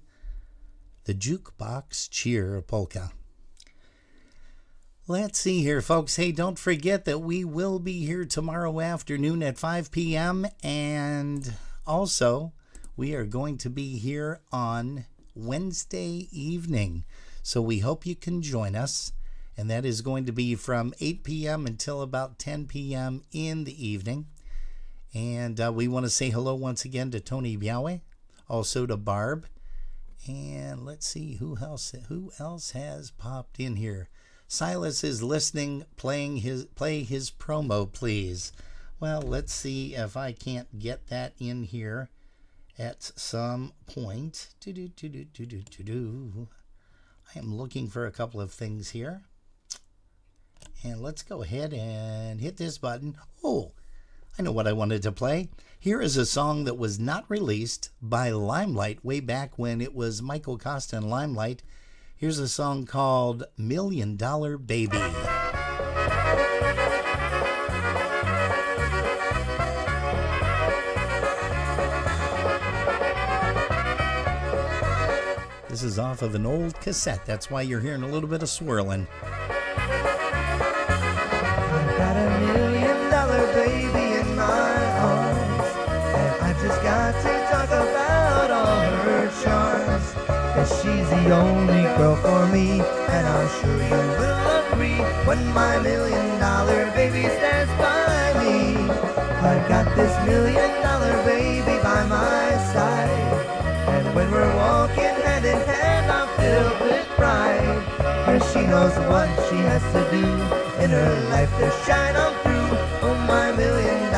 Speaker 1: The Jukebox Cheer Polka. Let's see here, folks. Hey, don't forget that we will be here tomorrow afternoon at 5 p.m. And also, we are going to be here on Wednesday evening. So we hope you can join us. And that is going to be from 8 p.m. until about 10 p.m. in the evening. And we want to say hello once again to Tony Biawe, also to Barb. And let's see who else has popped in here. Silas is listening. Play his promo, please. Well, let's see if I can't get that in here at some point. I am looking for a couple of things here. And let's go ahead and hit this button. Oh, I know what I wanted to play. Here is a song that was not released by Limelight way back when it was Michael Costa and Limelight. Here's a song called $1 Million Baby. This is off of an old cassette. That's why you're hearing a little bit of swirling.
Speaker 13: I've got $1 million baby in my arms, and I just got to talk about all her charms. 'Cause she's the only girl for me, and I'm sure you will agree when my $1 million baby stands by me. I've got this $1 million baby by my side, and when we're walking hand in hand, I'm filled with pride. 'Cause she knows what she has to do in her life to shine on through. Oh, my $1 million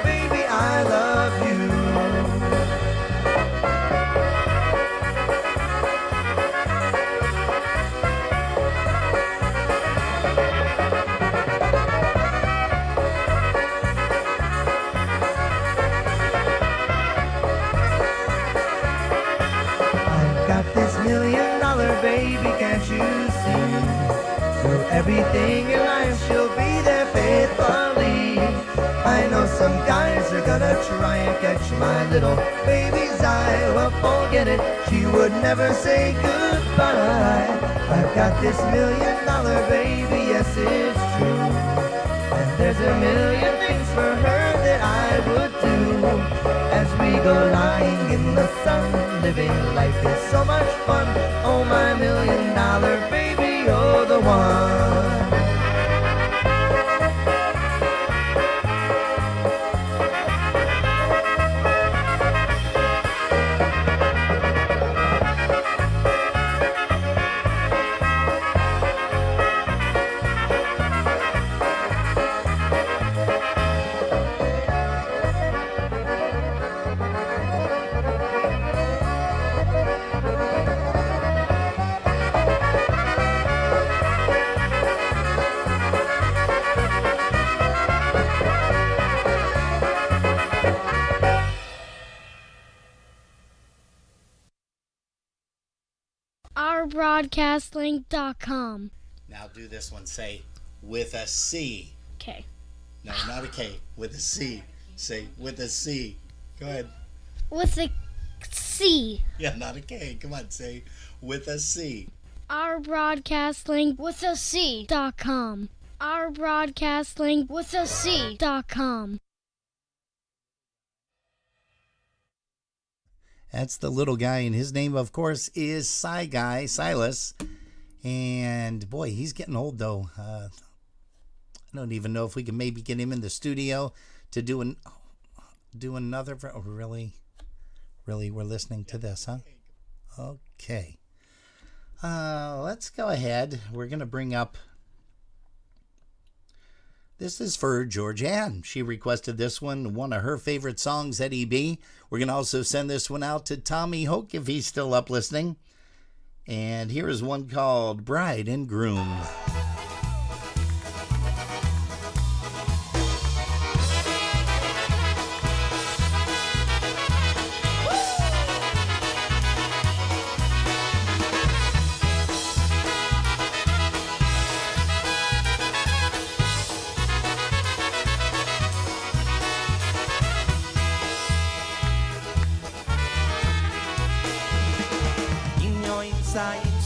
Speaker 13: baby, I love you. I've got this $1 can't you see? Through everything in life, she'll be there faithfully. I know some guys are gonna try and catch my little baby's eye. Well, forget it, she would never say goodbye. I've got this $1 million baby, yes it's true. And there's a million things for her that I would do. As we go lying in the sun, living life is so much fun. Oh, my $1 million baby, you're the one.
Speaker 5: ourbroadcastlink.com.
Speaker 1: Now do this one. Say, with a C.
Speaker 5: Okay.
Speaker 1: No, not a K. With a C. Say, with a C. Go ahead.
Speaker 5: With a C.
Speaker 1: Yeah, not a K. Come on, say, with a C.
Speaker 5: ourbroadcastlink with a C.com. ourbroadcastlink with a C.com.
Speaker 1: That's the little guy, and his name, of course, is Silas. And boy, he's getting old, though. I don't even know if we can maybe get him in the studio to do another. Oh, really, we're listening to this, huh? Okay. Let's go ahead. We're gonna bring up. This is for Georgianne. She requested this one of her favorite songs at EB. We're going to also send this one out to Tommy Hoke if he's still up listening. And here is one called Bride and Groom.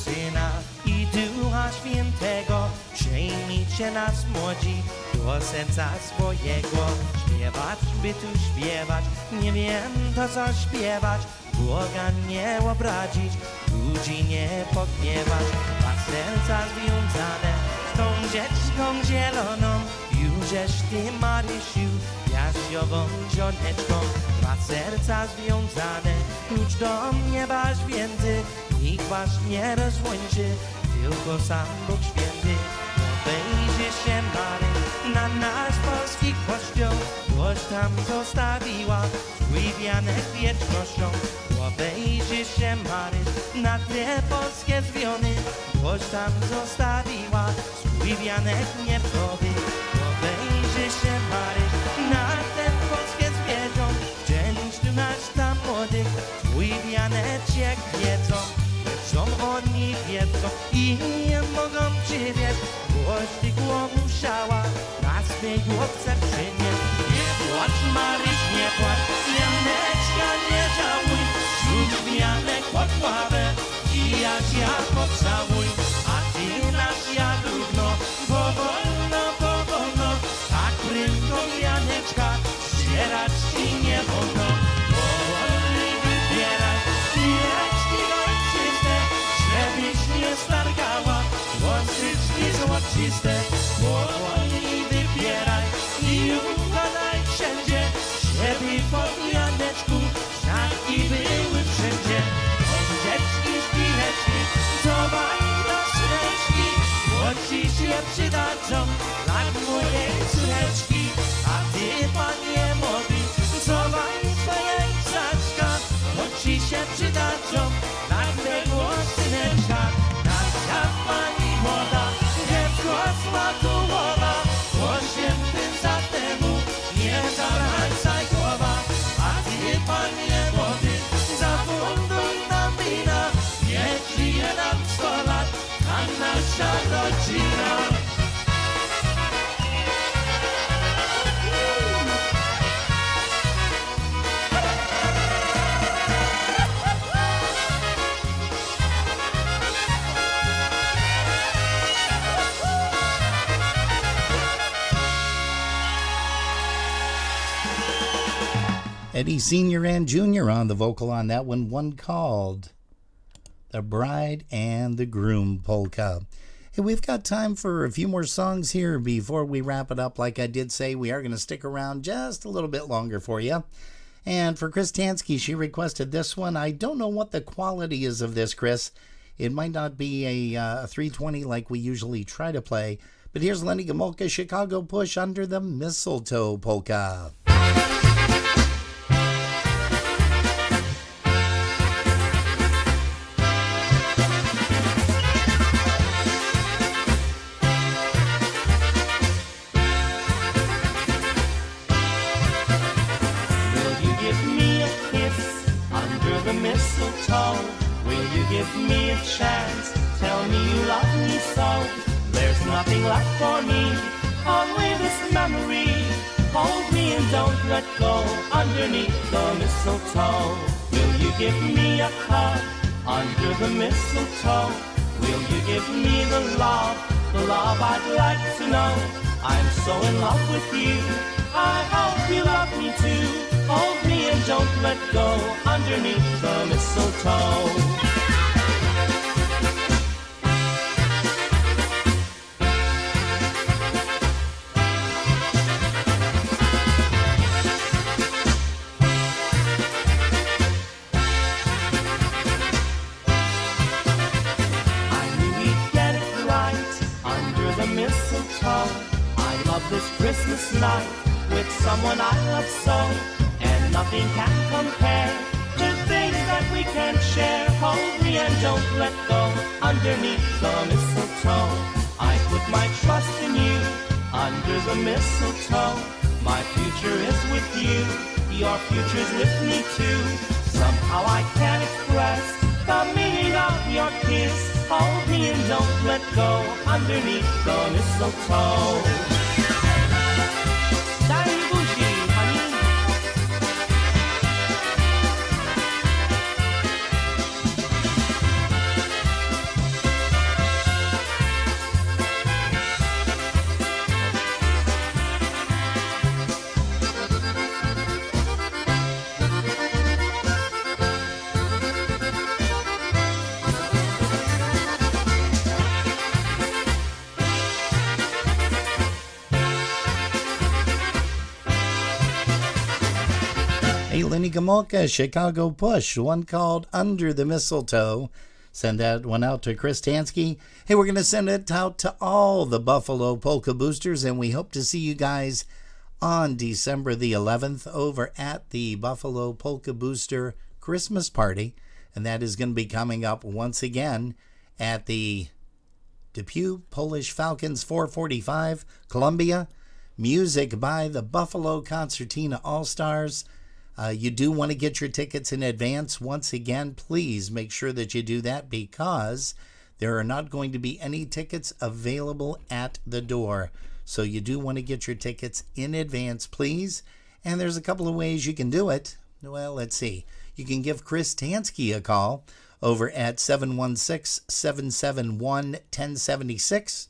Speaker 14: Syna i Ducha Świętego, przyjmijcie nas młodzi do serca swojego. Śpiewać, by tu śpiewać, nie wiem to co śpiewać, Boga nie obrazić, ludzi nie pogniewać. Dwa serca związane z tą rzeczką zieloną, Jóżeż ty Marysiu, jaśniową żoneczką. Dwa serca związane, klucz do nieba święty, nikt was nie rozłączy, tylko sam Bóg święty. Obejrzy się Mary na nasz polski kościół, boś tam zostawiła swój wianek wiecznością. Obejrzy się Mary na te polskie zwiony, boś tam zostawiła swój wianek nieprzody. Obejrzy się Mary na te polskie zwierząt, wciąż tu nasz tam młodych swój wianeczek wiedzą. Wiedzą oni wiedzą i nie mogą przywieźć, boś ty go musiała na swej głowce przynieść. Nie płacz Maryś, nie płacz, wianeczka nie żałuj, rzuć wianek pod ławę i ja pocałuj. A ty nasz jadówno, powolno, tak prędko wianeczka ścierać ci nie wolno. Powoli wybieraj, chwileczki ojczyste, żebyś nie stargała, łosyczki złociste. Powoli wybieraj i układaj wszędzie, żeby pod
Speaker 6: Georgina.
Speaker 1: Eddie Sr. and Jr. on the vocal on that one called The Bride and the Groom Polka. Hey, we've got time for a few more songs here before we wrap it up. Like I did say, we are going to stick around just a little bit longer for you. And for Chris Tansky, she requested this one. I don't know what the quality is of this, Chris. It might not be a 320 like we usually try to play. But here's Lenny Gomulka, Chicago Push, Under the Mistletoe Polka.
Speaker 14: Will you give me a chance? Tell me you love me so. There's nothing left for me, only this memory. Hold me and don't let go underneath the mistletoe. Will you give me a hug under the mistletoe? Will you give me the love I'd like to know? I'm so in love with you, I hope you love me too. Hold me and don't let go underneath the mistletoe. I knew we'd get it right under the mistletoe. I love this Christmas night with someone I love so. And nothing can compare to things that we can share. Hold me and don't let go underneath the mistletoe. I put my trust in you under the mistletoe. My future is with you, your future's with me too. Somehow I can't express the meaning of your kiss. Hold me and don't let go underneath the mistletoe.
Speaker 1: Hey, Lenny Gomulka, Chicago Push, one called Under the Mistletoe. Send that one out to Chris Tansky. Hey, we're going to send it out to all the Buffalo Polka Boosters, and we hope to see you guys on December the 11th over at the Buffalo Polka Booster Christmas Party. And that is going to be coming up once again at the Depew Polish Falcons 445, Columbia. Music by the Buffalo Concertina All-Stars. You do want to get your tickets in advance. Once again, please make sure that you do that because there are not going to be any tickets available at the door. So you do want to get your tickets in advance, please. And there's a couple of ways you can do it. Well, let's see. You can give Chris Tansky a call over at 716-771-1076.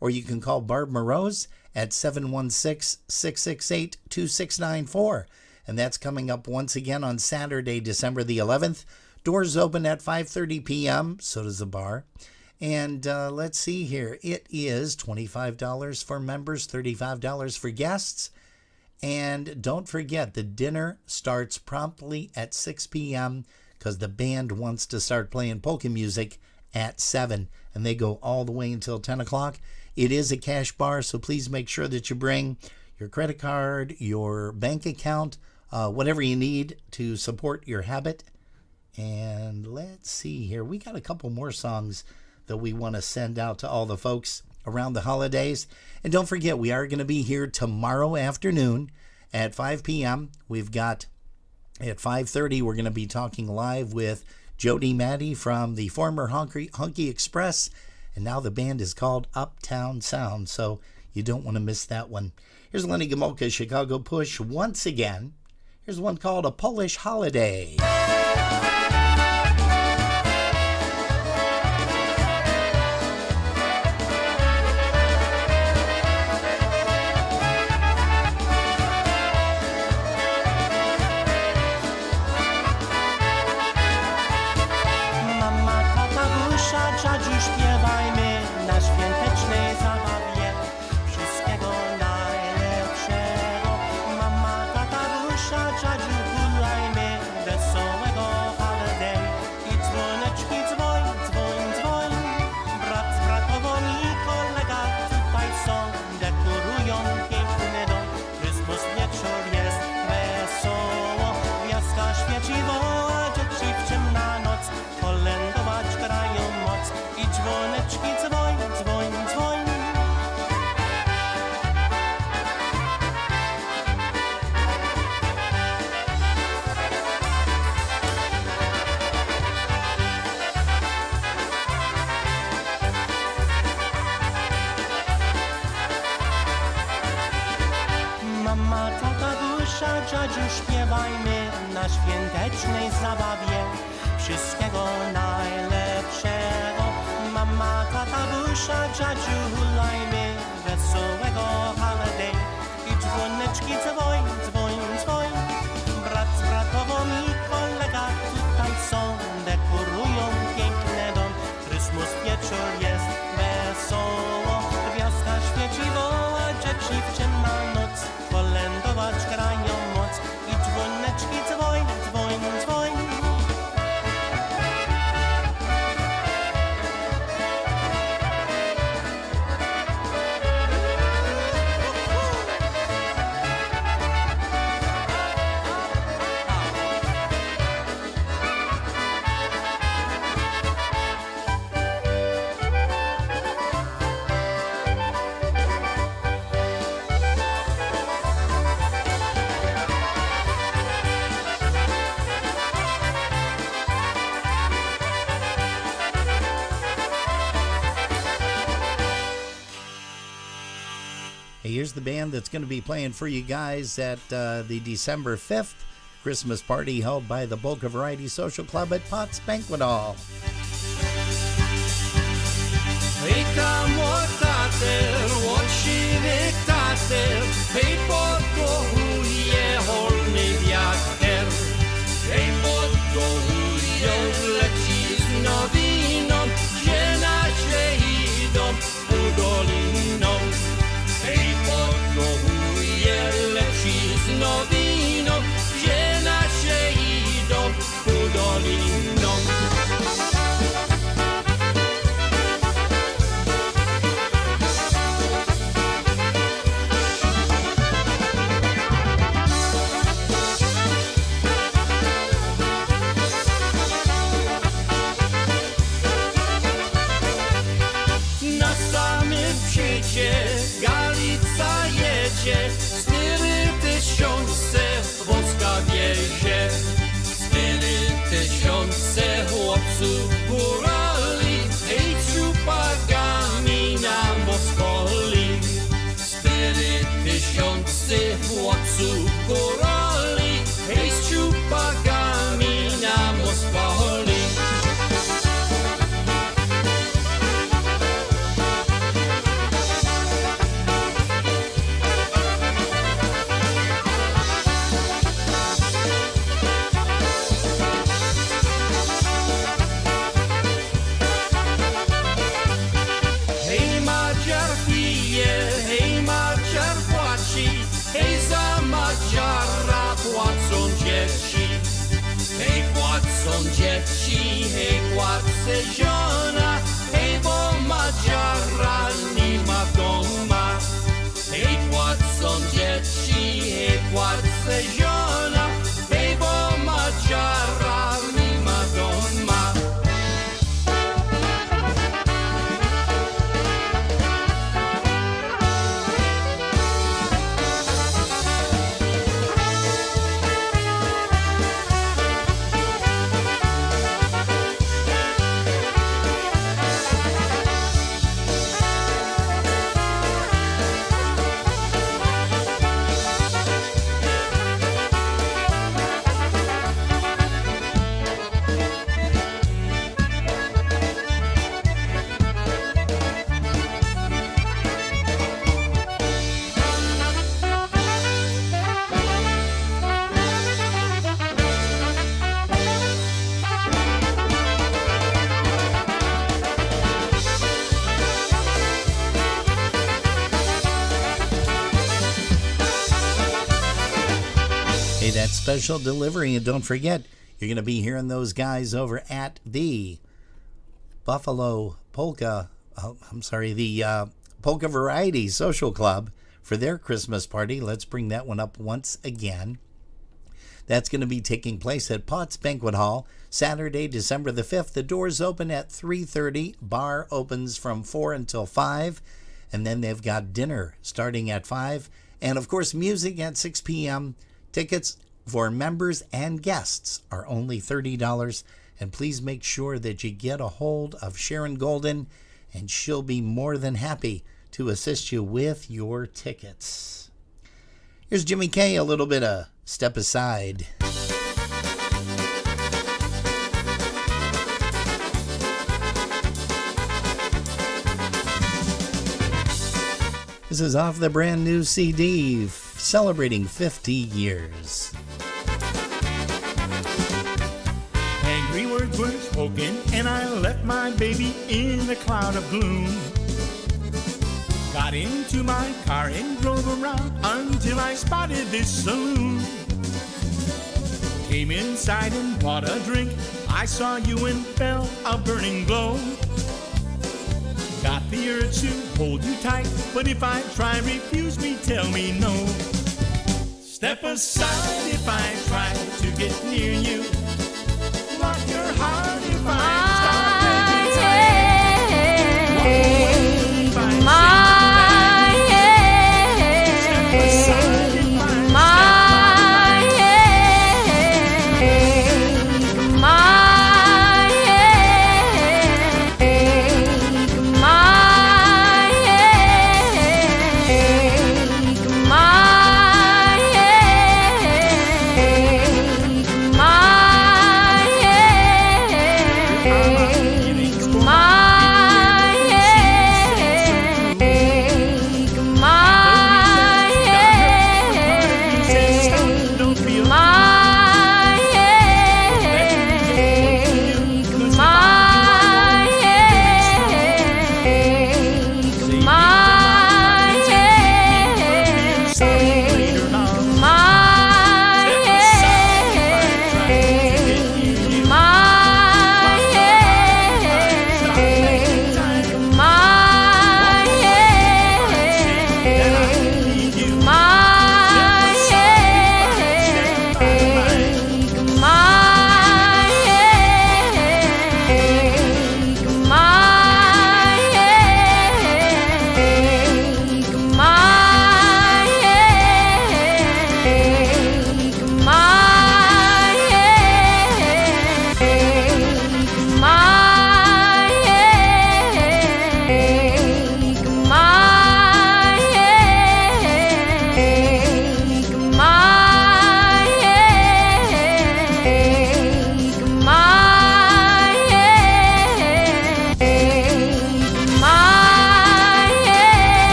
Speaker 1: Or you can call Barb Morose at 716-668-2694. And that's coming up once again on Saturday, December the 11th. Doors open at 5:30 p.m., so does the bar. And let's see here. It is $25 for members, $35 for guests. And don't forget, the dinner starts promptly at 6 p.m. because the band wants to start playing polka music at 7. And they go all the way until 10 o'clock. It is a cash bar, so please make sure that you bring your credit card, your bank account, whatever you need to support your habit. And let's see here. We got a couple more songs that we want to send out to all the folks around the holidays. And don't forget, we are going to be here tomorrow afternoon at 5 p.m. We've got at 5:30, we're going to be talking live with Jody Maddie from the former Hunky Express. And now the band is called Uptown Sound, so you don't want to miss that one. Here's Lenny Gomulka's Chicago Push once again. Here's one called A Polish Holiday.
Speaker 14: Dziadziu, śpiewajmy na świątecznej zabawie wszystkiego najlepszego. Mama, tata, Rusia, dziadziu, hulajmy wesołego holiday. I dzwoneczki dzwoń, dzwoń, dzwoń. Brat z bratową i kolega tutaj są, dekorują piękny dom. Chrystus wieczór jest wesoło, gwiazdka świeci, woła dzieci w ciemna noc. Kolędować grają moc i dzwoneczki dzwoń, dzwoń, dzwoń. Mama, tata, Dusia, dziadziu, śpiewajmy na świątecznej zabawie wszystkiego najlepszego. Mama, tata, Dusia, dziadziu, hulajmy wesołego holiday. I dzwoneczki dzwoń, dzwoń, dzwoń. Brat z bratową i kolega tutaj są, dekorują piękny dom. Chrystus wieczór jest wesoło, gwiazdka świeci, woła dzieci w ciemna noc. Kolędować grają moc i dzwoneczki dzwoń, dzwoń, dzwoń.
Speaker 1: Here's the band that's going to be playing for you guys at the December 5th Christmas party held by the Polka Variety Social Club at Potts Banquet Hall.
Speaker 9: Hej tam, tater, łosiwy tater, hej podkochuje holny wiater. Hej podkochuje, leci z nowiną, gdzie nasze idą u doliną. Hej podkochuje, leci z nowiną, gdzie nasze idą u doliną. Na samym przyjdzie Galica jedzie, 4000 wózka wiezie. 4000 chłopców górali, hej ciupakami nam pospoli. 4000 chłopców górali, hej z ciupakami nam pospoli. Hej Maciar pije, hej Maciar płaci, hej za Maciara płacą dzieci. Hej płacą dzieci, hej płacę żona, hej bo Maciara nie ma doma. Hej płacą dzieci, hej płacę żona, hej bo Maciara nie ma doma.
Speaker 1: Hey, that's special delivery. And don't forget, you're going to be hearing those guys over at the Buffalo Polka, the Polka Variety Social Club for their Christmas party. Let's bring that one up once again. That's going to be taking place at Potts Banquet Hall, Saturday, December the 5th. The doors open at 3:30. Bar opens from 4 until 5. And then they've got dinner starting at 5. And, of course, music at 6 p.m. Tickets for members and guests are only $30. And please make sure that you get a hold of Sharon Golden, and she'll be more than happy to assist you with your tickets. Here's Jimmy K, a little bit of Step Aside. This is off the brand new CD, celebrating 50 years.
Speaker 15: Angry words were spoken, and I left my baby in a cloud of gloom. Got into my car and drove around until I spotted this saloon. Came inside and bought a drink. I saw you and felt a burning glow. Got the urge to hold you tight, but if I try, refuse me, tell me no. Step aside if I try to get near you. Lock your heart if I start making time. Walk away if I say that.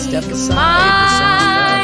Speaker 15: Step aside if I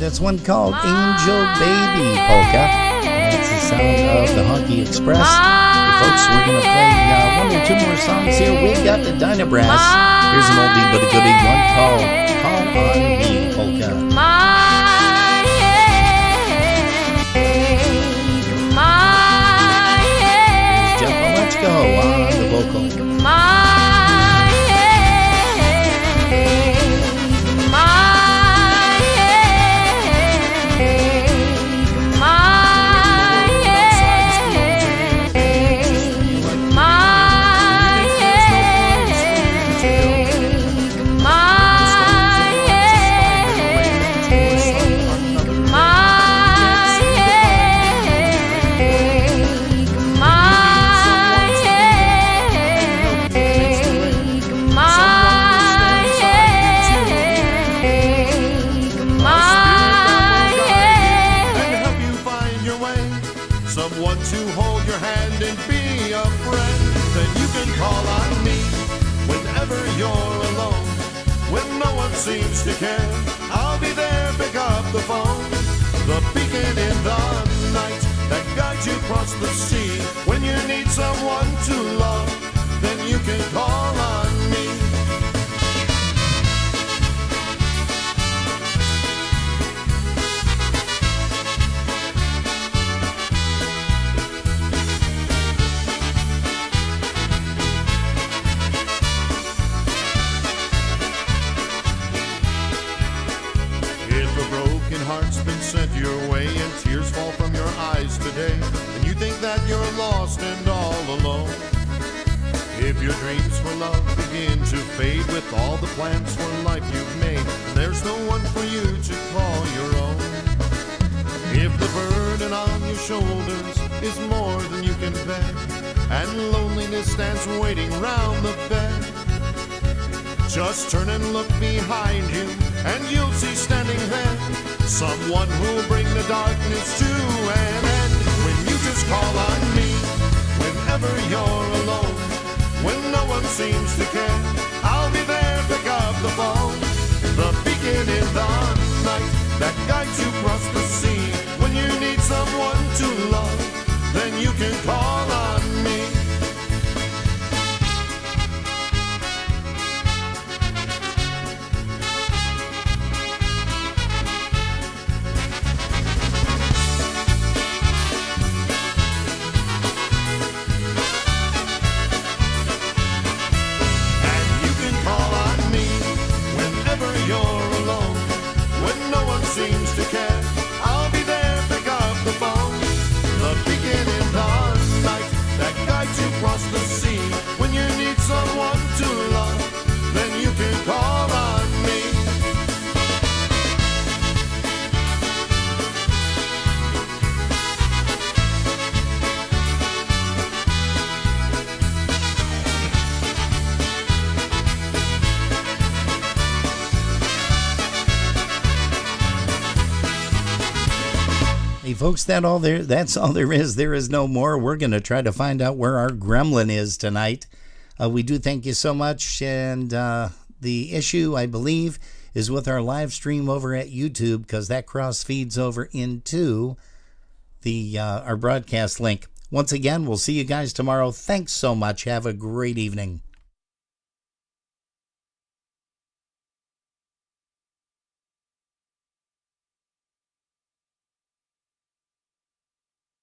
Speaker 1: That's one called Angel Baby Polka. That's the sound of the Honky Express. Hey, folks, we're going to play one or two more songs here. We've got the Dynabrass. Here's an oldie but a goodie, one called Call on Me Polka. Here's Jeff Let's Go on the vocal.
Speaker 2: Someone to hold your hand and be a friend. Then you can call on me whenever you're alone. When no one seems to care, I'll be there, pick up the phone. The beacon in the night that guides you across the sea. When you need someone to love, then you can call on me. Heart's been sent your way and tears fall from your eyes today, and you think that you're lost and all alone. If your dreams for love begin to fade with all the plans for life you've made, and there's no one for you to call your own. If the burden on your shoulders is more than you can bear, and loneliness stands waiting round the bend, just turn and look behind you, and you'll see standing there someone who'll bring the darkness to an end. When you just call on me, whenever you're alone, when no one seems to care, I'll be there, pick up the phone. The beacon in the night that guides you across the sea. When you need someone to love, then you can call on me. Seems to care, I'll be there, pick up the phone. The beacon in the night that guides you across the sea. When you need someone to love, then you can call on me.
Speaker 1: Hey folks, that's all there is. There is no more. We're going to try to find out where our gremlin is tonight. We do thank you so much. And the issue, I believe, is with our live stream over at YouTube, because that cross feeds over into the our broadcast link. Once again, we'll see you guys tomorrow. Thanks so much. Have a great evening.